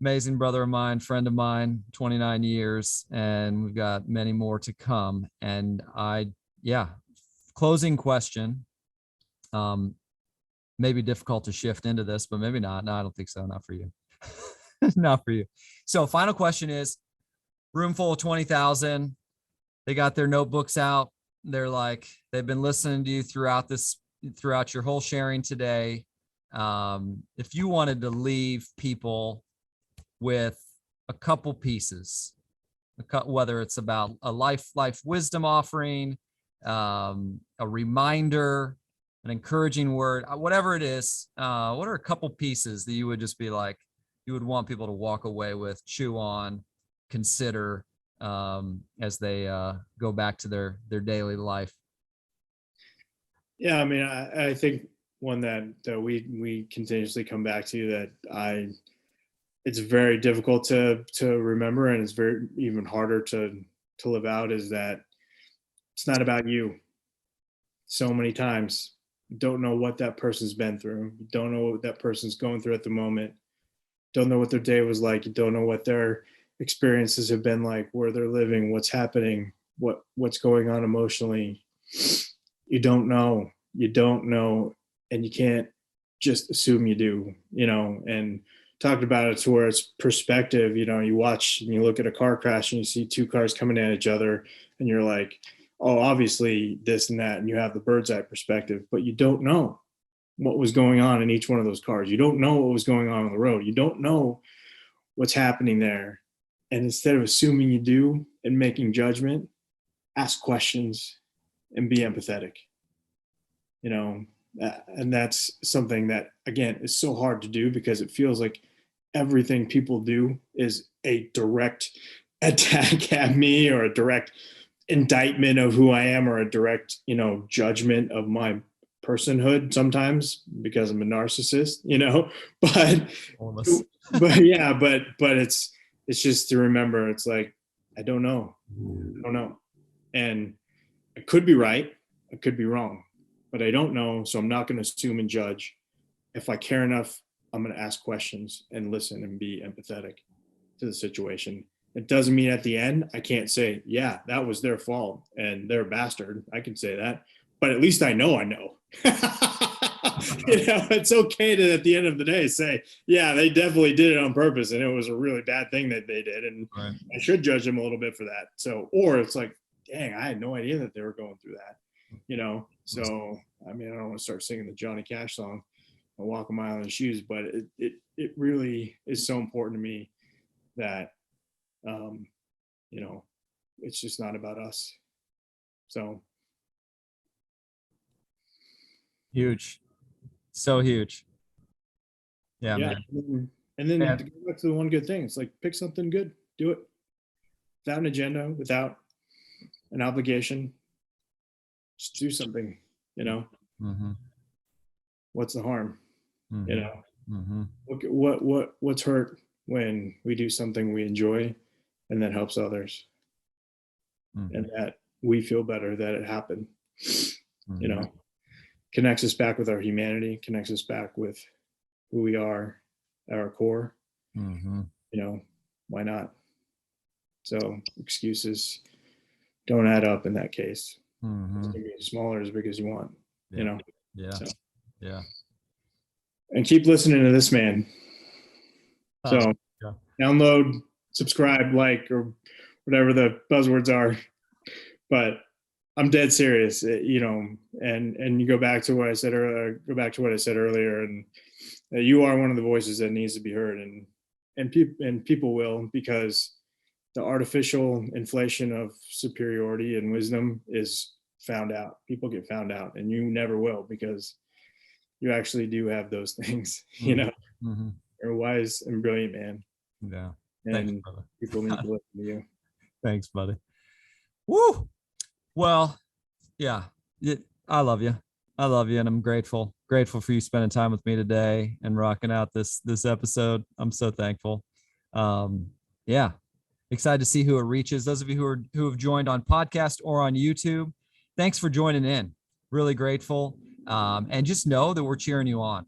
Amazing brother of mine, friend of mine, 29 years, and we've got many more to come. And closing question. Maybe difficult to shift into this, but maybe not. No, I don't think so. Not for you. Not for you. So final question is, room full of 20,000. They got their notebooks out. They're like, they've been listening to you throughout your whole sharing today. If you wanted to leave people with a couple pieces, whether it's about a life wisdom offering, a reminder, an encouraging word, whatever it is, what are a couple pieces that you would just be like, you would want people to walk away with, chew on, consider, as they go back to their daily life? Yeah, I mean, I think one that we continuously come back to, it's very difficult to remember, and it's very even harder to live out, is that it's not about you. So many times you don't know what that person's been through. You don't know what that person's going through at the moment. Don't know what their day was like. You don't know what their experiences have been like, where they're living, what's happening, what's going on emotionally. You don't know. You don't know, and you can't just assume you do, and talked about it to where it's perspective. You watch and you look at a car crash and you see two cars coming at each other, and you're like, oh, obviously this and that, and you have the bird's eye perspective, but you don't know what was going on in each one of those cars. You don't know what was going on the road. You don't know what's happening there. And instead of assuming you do and making judgment, ask questions and be empathetic. And that's something that, again, is so hard to do, because it feels like everything people do is a direct attack at me, or a direct indictment of who I am, or a direct, judgment of my personhood sometimes, because I'm a narcissist, but, Almost. but yeah, but it's just to remember, it's like, I don't know. And I could be right. I could be wrong, but I don't know. So I'm not going to assume and judge. If I care enough, I'm going to ask questions and listen and be empathetic to the situation. It doesn't mean at the end I can't say, yeah, that was their fault and they're a bastard. I can say that, but at least I know. It's okay to, at the end of the day, say, yeah, they definitely did it on purpose, and it was a really bad thing that they did, and right. I should judge them a little bit for that. So, or it's like, dang, I had no idea that they were going through that. So I mean, I don't want to start singing the Johnny Cash song, "I Walk a Mile in His Shoes," but it really is so important to me that it's just not about us. So huge, so huge. Yeah, man. And then to go back to the one good thing, it's like, pick something good, do it without an agenda, without an obligation. Just do something. Mm-hmm. What's the harm? Mm-hmm. Mm-hmm. What's hurt when we do something we enjoy and that helps others, mm-hmm. and that we feel better that it happened. Mm-hmm. Connects us back with our humanity, connects us back with who we are at our core. Mm-hmm. Why not? So excuses don't add up in that case. Mm-hmm. It's gonna be as small or as big as you want. Yeah. So. Yeah. And keep listening to this man. So download, subscribe, like, or whatever the buzzwords are. But I'm dead serious, and you go back to what I said earlier, and you are one of the voices that needs to be heard, and people will, because the artificial inflation of superiority and wisdom is found out. People get found out, and you never will, because you actually do have those things. Mm-hmm. You're a wise and brilliant man. Yeah. And thanks, brother. People need to listen to you. Thanks, buddy. Woo. Well, yeah, I love you. And I'm grateful for you spending time with me today and rocking out this episode. I'm so thankful. Yeah, excited to see who it reaches. Those of you who have joined on podcast or on YouTube, thanks for joining in. Really grateful. And just know that we're cheering you on,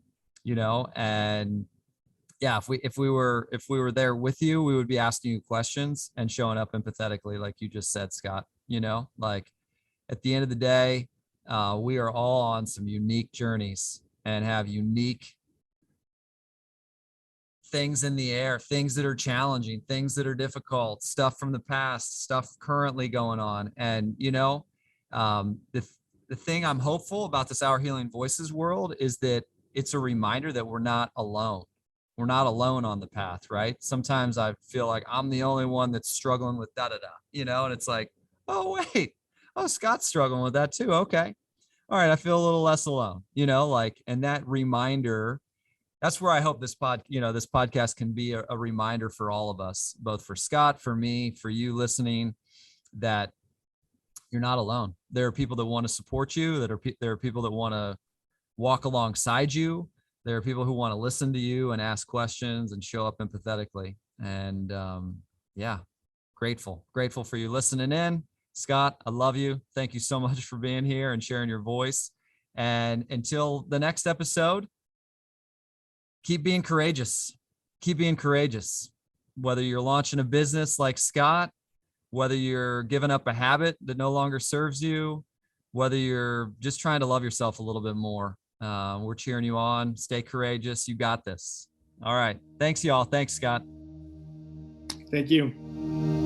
and yeah, if we were there with you, we would be asking you questions and showing up empathetically, like you just said, Scott. Like at the end of the day, we are all on some unique journeys and have unique things in the air, things that are challenging, things that are difficult, stuff from the past, stuff currently going on. And, the thing I'm hopeful about this Our Healing Voices world is that it's a reminder that we're not alone. We're not alone on the path, right? Sometimes I feel like I'm the only one that's struggling with and it's like, oh, wait, oh, Scott's struggling with that too. Okay. all right, I feel a little less alone, you know, like, and that reminder, that's where I hope this this podcast can be a reminder for all of us, both for Scott, for me, for you listening, that you're not alone. There are people that want to support you, there are people that want to walk alongside you. There are people who want to listen to you and ask questions and show up empathetically. And yeah, grateful for you listening in. Scott, I love you. Thank you so much for being here and sharing your voice. And until the next episode, keep being courageous. Keep being courageous. Whether you're launching a business like Scott, whether you're giving up a habit that no longer serves you, whether you're just trying to love yourself a little bit more, we're cheering you on. Stay courageous. You got this. All right. Thanks, y'all. Thanks, Scott. Thank you.